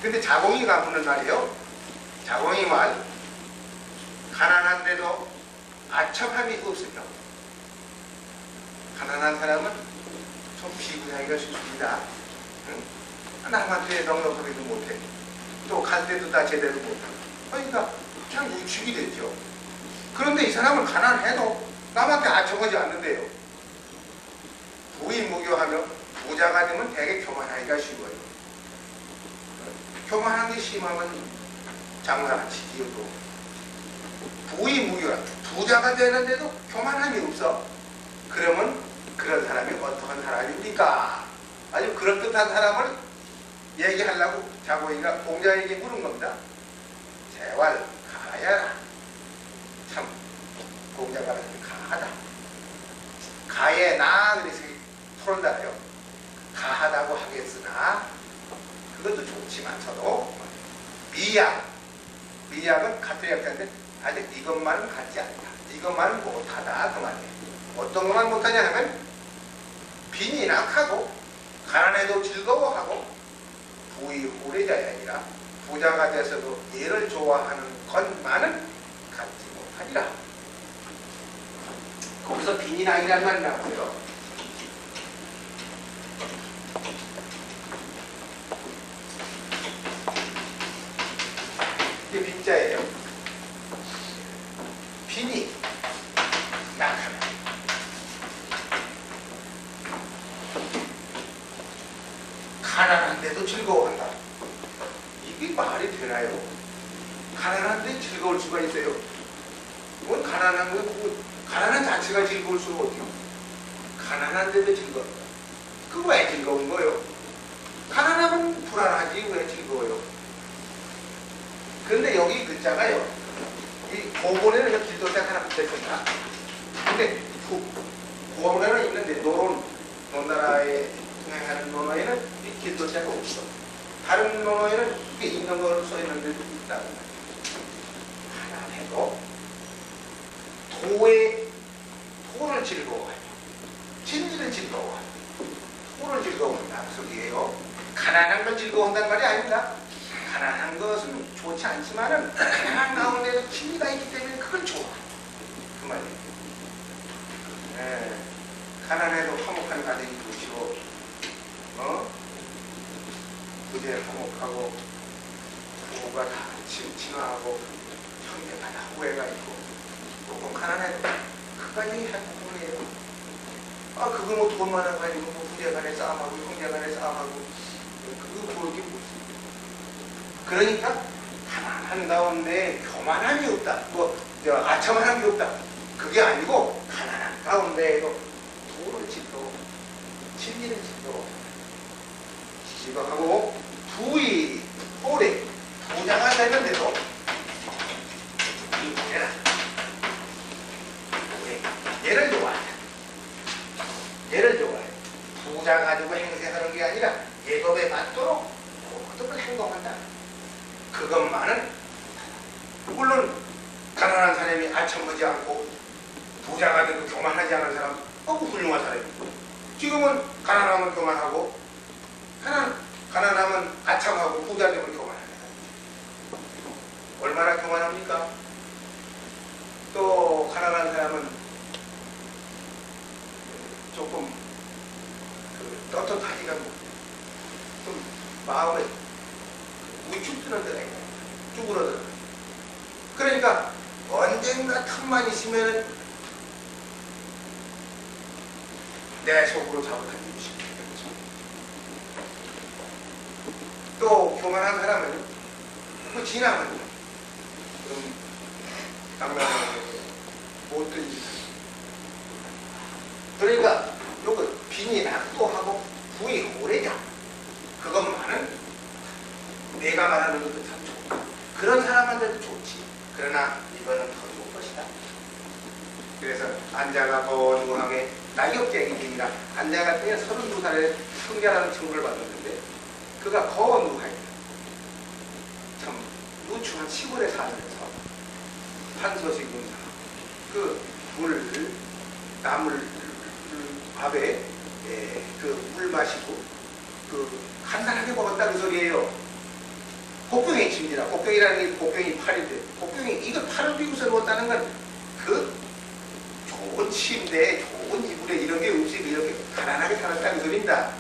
근데 자공이가 묻는 말이에요. 자공이 말 가난한데도 아첨함이 없으며 가난한 사람은 좀 비구하기가 쉽습니다. 응? 남한테 넉넉하기도 못해. 또 갈 때도 다 제대로 못하고. 그러니까 참 위축이 됐죠. 그런데 이 사람은 가난해도 남한테 아첨하지 않는데요. 부인무교하며 부자가 되면 되게 교만하기가 쉬워요. 교만한 게 심하면 장난치지요. 부인무교라 부자가 되는데도 교만함이 없어. 그러면 그런 사람이 어떠한 사람입니까? 아주 그럴듯한 사람을 얘기하려고 자고이가 공자에게 물은 겁니다. 재활 가야라. 참 공자가 가하다. 가예나 그래서 토를 달아요. 가하다고 하겠으나 그것도 좋지만서도 미약은 같은 약자인데 아직 이것만은 같지 않다. 이것만은 못하다 그 말이에요. 어떤 것만 못하냐 하면 빈이 낙하고 가난해도 즐거워하고 부의 후레자가 아니라 부자가 돼서도 얘를 좋아하는 것만은 갖지 못하니라. 거기서 빈이 낙이라는 말이 나오고요. 이게 빈자예요. 빈이 낙하면 가난한데도 즐거워한다. 이게 말이 되나요? 가난한데 즐거울 수가 있어요. 뭔 가난한 거, 가난한 자체가 즐거울 수가 어때요? 가난한데도 즐거운다. 그거 왜 즐거운 거예요? 가난하면 불안하지 왜 즐거워요? 그런데 여기 글자가요. 이 고본에는 길도자 하나 붙어있습니다. 근데 고본에는 있는데 노나라에 통행하는 논어에는 이 길도자가 없어. 다른 논어에는 이게 있는 걸로 써있는데도 있다고 말이에요. 하나 해도 토를 즐거워하며 진리를 즐거워하며 토를 즐거워한다. 그 소리예요. 가난한 걸 즐거워한다는 말이 아닙니다. 가난한 것은 좋지 않지만은 가난한 가운데도 진리가 있기 때문에 그걸 좋아. 그 말이에요. 가난해도 화목한 가정이 좋지고, 부재 화목하고, 부모가 다 친화하고, 형제가 다 후회가 있고, 조금 가난해도 그까지 행복해요. 아, 그거 뭐 돈 많아가지고, 뭐 부재 간에 싸움하고, 형제 간에 싸움하고, 그거 그럴 게 뭐 있어. 그러니까, 가난한 가운데 교만함이 없다. 아첨함이 없다. 그게 아니고, 가난한 가운데에도 도를 짓고, 진리를 짓고, 지지하고, 부의, 오래, 부자가 되는데도, 얘를 좋아한다. 얘를 좋아해. 부자 가지고 행세하는 게 아니라, 예법에 맞도록 모든 걸 행동한다. 그것만은 물론 가난한 사람이 아첨하지 않고 부자가 되고 교만하지 않은 사람 훌륭한 사람이고 지금은 가난하면 교만하고 가난하면 아첨하고 부자 되면 교만하는 사람. 얼마나 교만합니까? 또 가난한 사람은 조금 떳떳하기가 좀 마음에 위축되는 데가 있어요. 쭈그러들어. 그러니까 언젠가 틈만 있으면 내 속으로 자극하기 쉽게 되죠. 또 교만한 사람은 그 지나면 당당하게 못 들립니다. 그러니까 요거 빈이 낙도하고 부이 오래자 그것만은 내가 말하는 것도 참 좋고 그런 사람한테도 좋지. 그러나 이거는 더 좋은 것이다. 그래서 안자가 거누하게 낙엽쟁이니라 안자 같은 경우는 32살에 성자라는称呼를 받았는데 그가 거누하게 참 누추한 시골에 살면서 한소식군사 그 나물 밥에 그 물 마시고 그 간단하게 먹었다 그 소리예요. 복병의 침이라 복병이라는 게 복병이 팔인데 복병이 이걸 팔을 비우서 먹었다는 건 그 좋은 침대에 좋은 이불에 이런 게 없이 이렇게 가난하게 살았다는 소리입니다.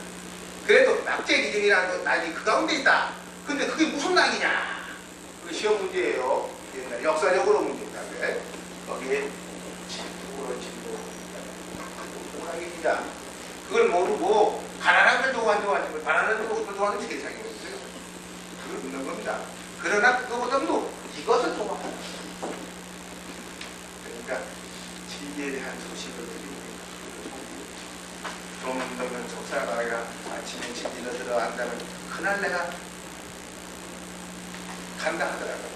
그래도 낙제기증이라는 거 낙이 그 가운데 있다. 근데 그게 무슨 낙이냐? 그게 시험 문제예요. 옛날 역사적으로 문제입니다. 거기에 진도입니다. 그걸 모르고 가난한 걸 좋아하는 걸 가난한 걸 좋아하는 세상이 없어요. 그걸 묻는 겁니다. 그러나 그거보다도 이것을 좋아한다. 그러니까 진리에 대한 소식을 드립니다. 좀 너는 속사가 아니라 아침에 진리로 들어간다면 그날 내가 간다 하더라고요.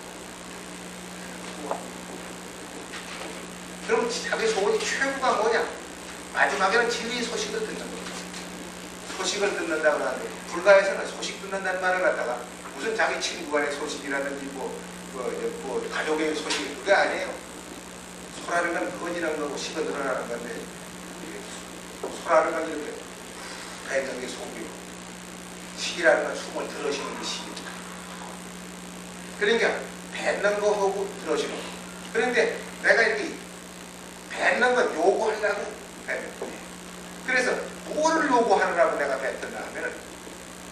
그럼 자기 소원이 최고가 뭐냐? 마지막에는 진리의 소식을 듣는 겁니다. 소식을 듣는다고 하는데 불가에서는 소식 듣는다는 말을 갖다가 무슨 자기 친구 간의 소식이라든지 뭐 가족의 소식 그게 아니에요. 소라는 건 거지는 거고 식은 드러나는 건데 소라는 건 이렇게 뱉는 게 속이고 식이라는 건 숨을 들으시는 게 식이고 그러니까 뱉는 거 하고 들으시는 거. 그런데 내가 이렇게 뱉는 건 요구하려고 뱉는 거예요. 그래서 뭐를 요구하느라고 내가 뱉었나 하면은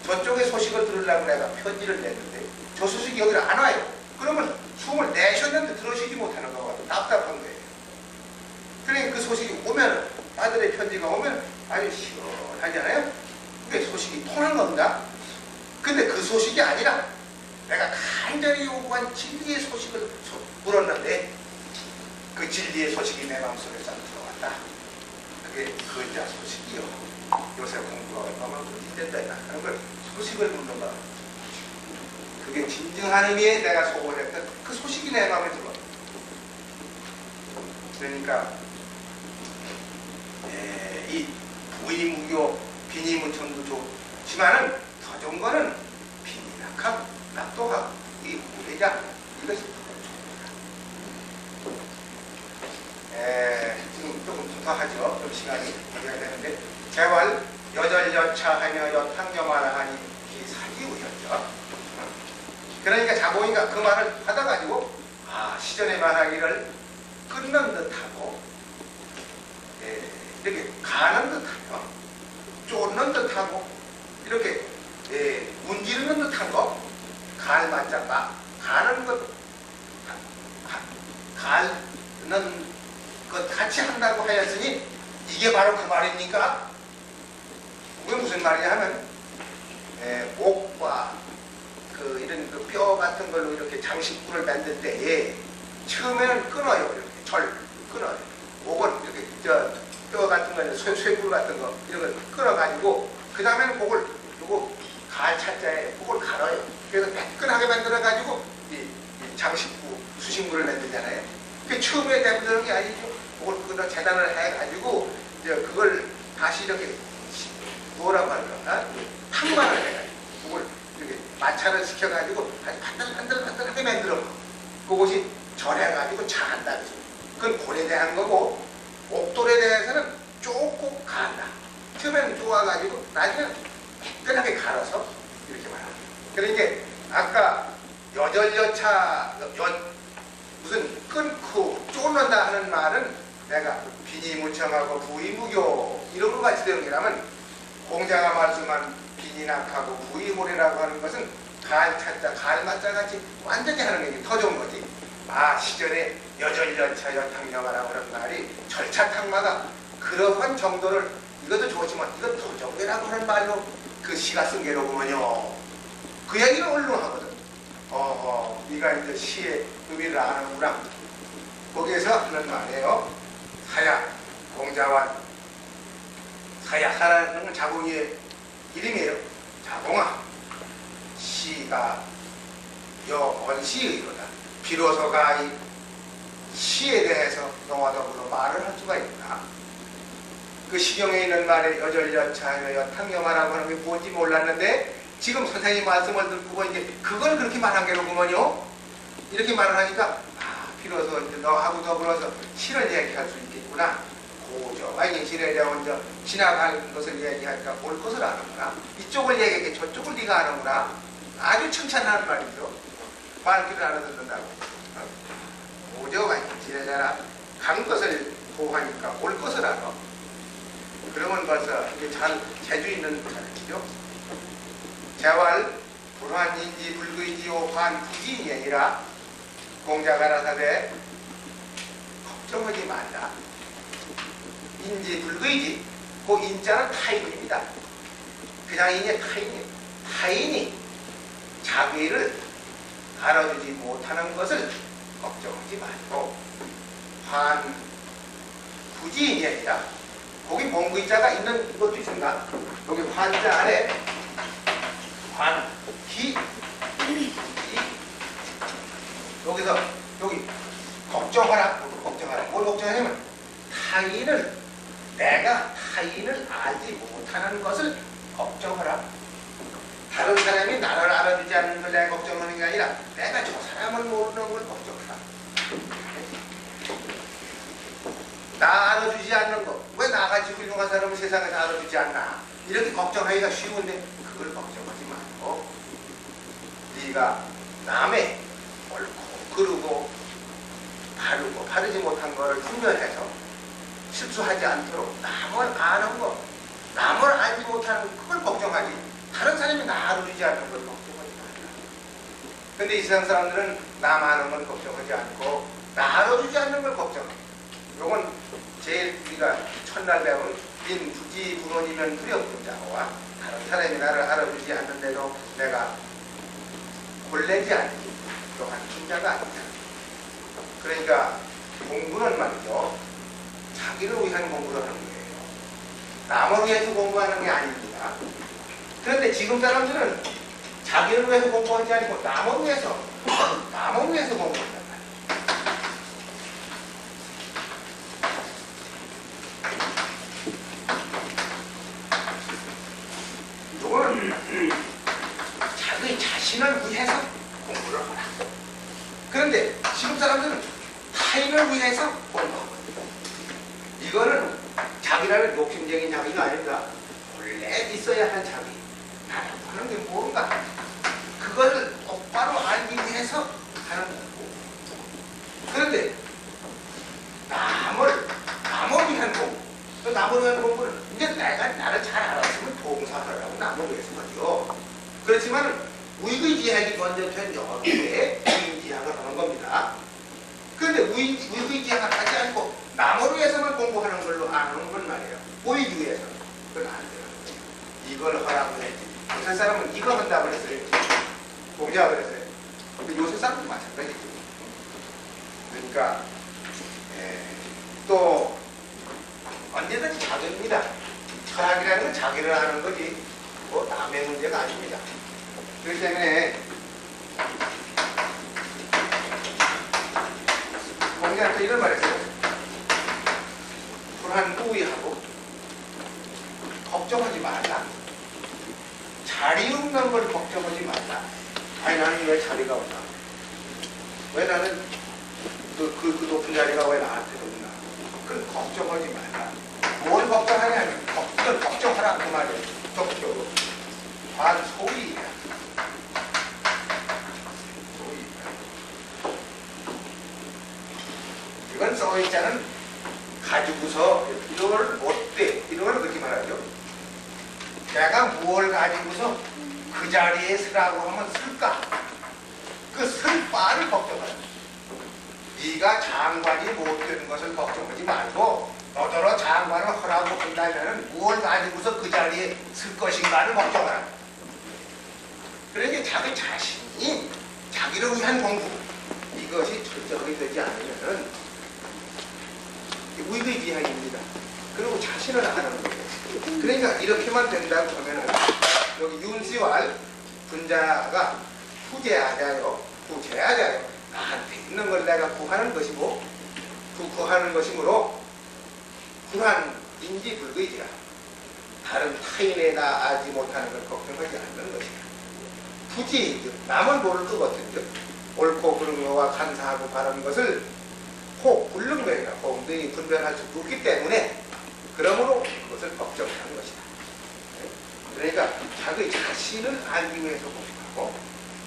저쪽의 소식을 들으려고 내가 편지를 냈는데 저 소식이 여기를 안 와요. 그러면 숨을 내쉬었는데 들으시지 못하는 거가 답답한 거예요. 그러니까 그 소식이 오면 아들의 편지가 오면 아주 시원하잖아요. 그게 소식이 통한 겁니다. 근데 그 소식이 아니라 내가 간절히 요구한 진리의 소식을 물었는데 그 진리의 소식이 내 마음속에 싹 들어왔다. 그게 그자 소식이요. 요새 공부가 얼마나 된다 하는 걸 소식을 묻는 거야. 그게 진정한 의미의 내가 소원했던 그 소식이 내 마음에 들어. 그러니까 이 부의무교 비니무천도 좋지만은 더 좋은 거는 비니낙하고 낙도하고 이 무대자 이것이 지금 조금 더 하죠. 좀 시간이 해야 되는데 재활 여절여차하며 여탕경화라 하니 이 사기우였죠. 그러니까 자보니까 그 말을 받아가지고 시전에 말하기를 끊는 듯하고 이렇게 가는 듯하며 쫓는 듯하고 이렇게 문지르는 듯한 거 갈맞자가 가는 것 가는 것 같이 한다고 하였으니 이게 바로 그 말입니까? 그게 무슨 말이냐 하면 목과 이런 뼈 같은 걸로 이렇게 장식구를 만들 때에 처음에는 끊어요. 이렇게 절 끊어요. 목은 이렇게 뼈 같은 거, 쇠뿔 같은 거 이런 걸 끊어가지고 그 다음에는 그걸 요거 갈차자에 그걸 갈아요. 그래서 매끈하게 만들어가지고 이 장식구, 수식물을 만들잖아요. 그 처음에 만드는 게 아니고 그걸 끊어 재단을 해가지고 이제 그걸 다시 이렇게 뭐라고 할까? 탕만을 해가지고 그걸 이렇게 마찰을 시켜가지고 아주 반들반들하게 만들어. 그것이 절해가지고 차한다. 그건 골에 대한 거고 옥돌에 대해서는 조금 간다. 처음에는 좋아가지고 나중에는 매끈하게 갈아서 이렇게 말합니다. 그러니까 아까 여절여차 무슨 끊고 쫓는다 하는 말은 내가 비니무청하고 부의무교 이런 것 같이 되는 게라면 공자가 말씀한 비니낙하고 부의호래라고 하는 것은 갈차자, 갈맞자 같이 완전히 하는 게 더 좋은 거지. 시전에 여절여차 여탕경화라고 하는 말이 절차탕마다 그러한 정도를 이것도 좋지만 이것 도정계라고 하는 말로 그 시가 쓴 게로 보면요 그 얘기를 얼른 하거든. 네가 이제 시의 의미를 아는구나. 거기에서 하는 말이에요. 사야, 공자완. 사야사라는 건 자공이의 이름이에요. 자공아, 시가 여언시의로다. 비로소가 이 시에 대해서 너와 더불어 말을 할 수가 있구나. 그 시경에 있는 말에 여절여차여 여탕여마라고 하는 게 뭔지 몰랐는데 지금 선생님 말씀을 듣고 이제 그걸 그렇게 말한 게로구먼요. 이렇게 말을 하니까 비로소 이제 너하고 더불어서 시를 얘기할 수 있겠구나. 고저가 이 시에 대한 지나간 것을 얘기하니까 올 것을 아는구나. 이쪽을 얘기해 저쪽을 네가 아는구나. 아주 칭찬하는 말이죠. 말귀를 알아듣는다고. 고저가 지내자라 간 것을 보호하니까 올 것을 알아. 그러면 벌써 이게 잘 재주 있는 자리죠. 재활 불환인지 불의지요 환부지인이 아니라 공자가 나사대 걱정하지 말라. 인지 불의지 그 인자는 타인입니다. 그냥 이제 타인이 자기를 알아주지 못하는 것을 걱정하지 말고 환부지인이 아니라 거기 몽구자가 있는 것도 있습니다. 여기 환자 아래 환기 여기서 여기 걱정하라. 뭘 걱정하냐면 내가 타인을 알지 못하는 것을 걱정하라. 다른 사람이 나를 알아주지 않는 걸 내가 걱정하는 게 아니라 내가 저 사람을 모르는 걸 걱정하라. 나 알아주지 않는 거. 왜 나같이 훌륭한 사람을 세상에서 알아주지 않나. 이렇게 걱정하기가 쉬운데 그걸 걱정하지 말고 네가 남의 옳고 그르고 바르고 바르지 못한 거를 분별해서 실수하지 않도록 남을 아는 거, 남을 알지 못하는 거, 그걸 걱정하지. 다른 사람이 나 알아주지 않는 걸 걱정하지 말라. 근데 이 세상 사람들은 남 아는 걸 걱정하지 않고 나 알아주지 않는 걸 걱정해. 요건 제일 우리가 첫날 배운 민부지 불원이면 두렵군자와 다른 사람이 나를 알아주지 않는데도 내가 골래지 않지. 또한 중자가 아니다. 그러니까 공부는 말이죠. 자기를 위한 공부를 하는 거예요. 남을 위해서 공부하는 게 아닙니다. 그런데 지금 사람들은 자기를 위해서 공부하지 않고 남을 위해서 공부한단 말이에요. 이거는 자기 자신을 위해서 공부를 하라. 그런데 지금 사람들은 타인을 위해서 공부하거든요. 이거는 자기라는 욕심적인 자기가 아닙니다. 원래 있어야 할 자기. 나는 하는 게 뭔가. 그걸 똑바로 알기 위해서 하는 거고. 그런데 남을 위한 공부. 그 남을 위한 공부는 이제 내가 나를 잘 알았으면 봉사하라고 남을 위해서 하죠. 그렇지만 우익의지학이 먼저 된 여기에 우익의지학을 하는 겁니다. 그런데 우익의지학을 하지 않고 남을 위해서만 공부하는 걸로 아는 건 말이에요. 보이기 위해서. 그건 안 되는 거예요. 이걸 하라고 했지. 요새 사람은 이거 한다고 그랬어요. 공자가 그랬어요. 근데 요새 사람도 마찬가지죠. 그러니까 또 언제든지 자기입니다. 철학이라는 건 자기를 아는 거지 뭐 남의 문제가 아닙니다. 그렇기 때문에 공자한테 이런 말했어요. 불한부의하고 걱정하지 말라. 자리 없는 걸 걱정하지 말라. 아니 나는 왜 자리가 없나? 왜 나는 그 높은 자리가 왜 나한테 없나? 그걸 걱정하지 말라. 뭘 걱정하냐면 그걸 걱정하라 그 말이에요. 적극적으로. 소위이다. 이건 써있자는 가지고서 이걸 못돼. 이런 걸 그렇게 말하죠. 내가 무엇을 가지고서 그 자리에 서라고 하면 쓸까? 그 쓸 바를 걱정하라. 네가 장관이 못 되는 것을 걱정하지 말고 너더러 장관을 하라고 한다면 무엇을 가지고서 그 자리에 쓸 것인가를 걱정하라. 그러니까 자기 자신이 자기를 위한 공부 이것이 철저하게 되지 않으면은 위기지향입니다. 그리고 자신을 아는 거예요. 그러니까 이렇게만 된다고 하면은 여기 윤시왈 분자가 후제하자요, 후제하자요. 나한테 있는 걸 내가 구하는 것이고, 구하는 것이므로 불안인지 불의지라. 다른 타인에 나아지 못하는 걸 걱정하지 않는 것이다. 부지인즉 남은 모를 것 같은즉 옳고 그른 거와 간사하고 바른 것을 혹 불능거리나 혹 능히 분별할 수 없기 때문에 그러므로 그것을 걱정하는 것이다. 그러니까 자기 자신을 알기 위해서 공부하고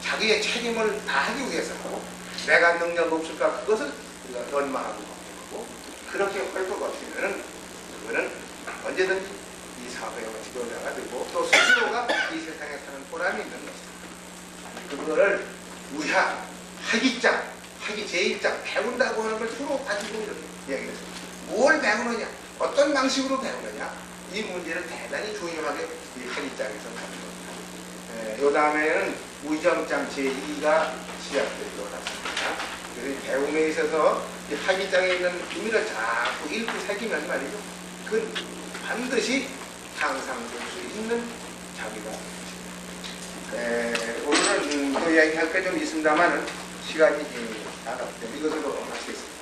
자기의 책임을 다하기 위해서 하고 내가 능력 없을까 그것을 우리가 연마하고 걱정하고 그렇게 할 것 같으면 그거는 언제든지 이 사회의 지도자가 되고 또 스스로가 이 세상에 사는 보람이 있는 것이다. 그거를 의학, 학위장, 학위 제1장 배운다고 하는 걸 서로 가지고 이렇게 얘기를 했어요. 뭘 배우느냐, 어떤 방식으로 배우느냐 이 문제를 대단히 중요하게 이 학위장에서 가는 겁니다. 요 다음에는 의정장 제2가 시작될 것 같습니다. 그래서 배움에 있어서 이 학위장에 있는 의미를 자꾸 읽고 새기면 말이죠. 그건 반드시 향상될 수 있는 자기가 오늘은 또 이야기할 게 좀 있습니다만은 시간이 나갔기 때문에 이것으로 마치겠습니다.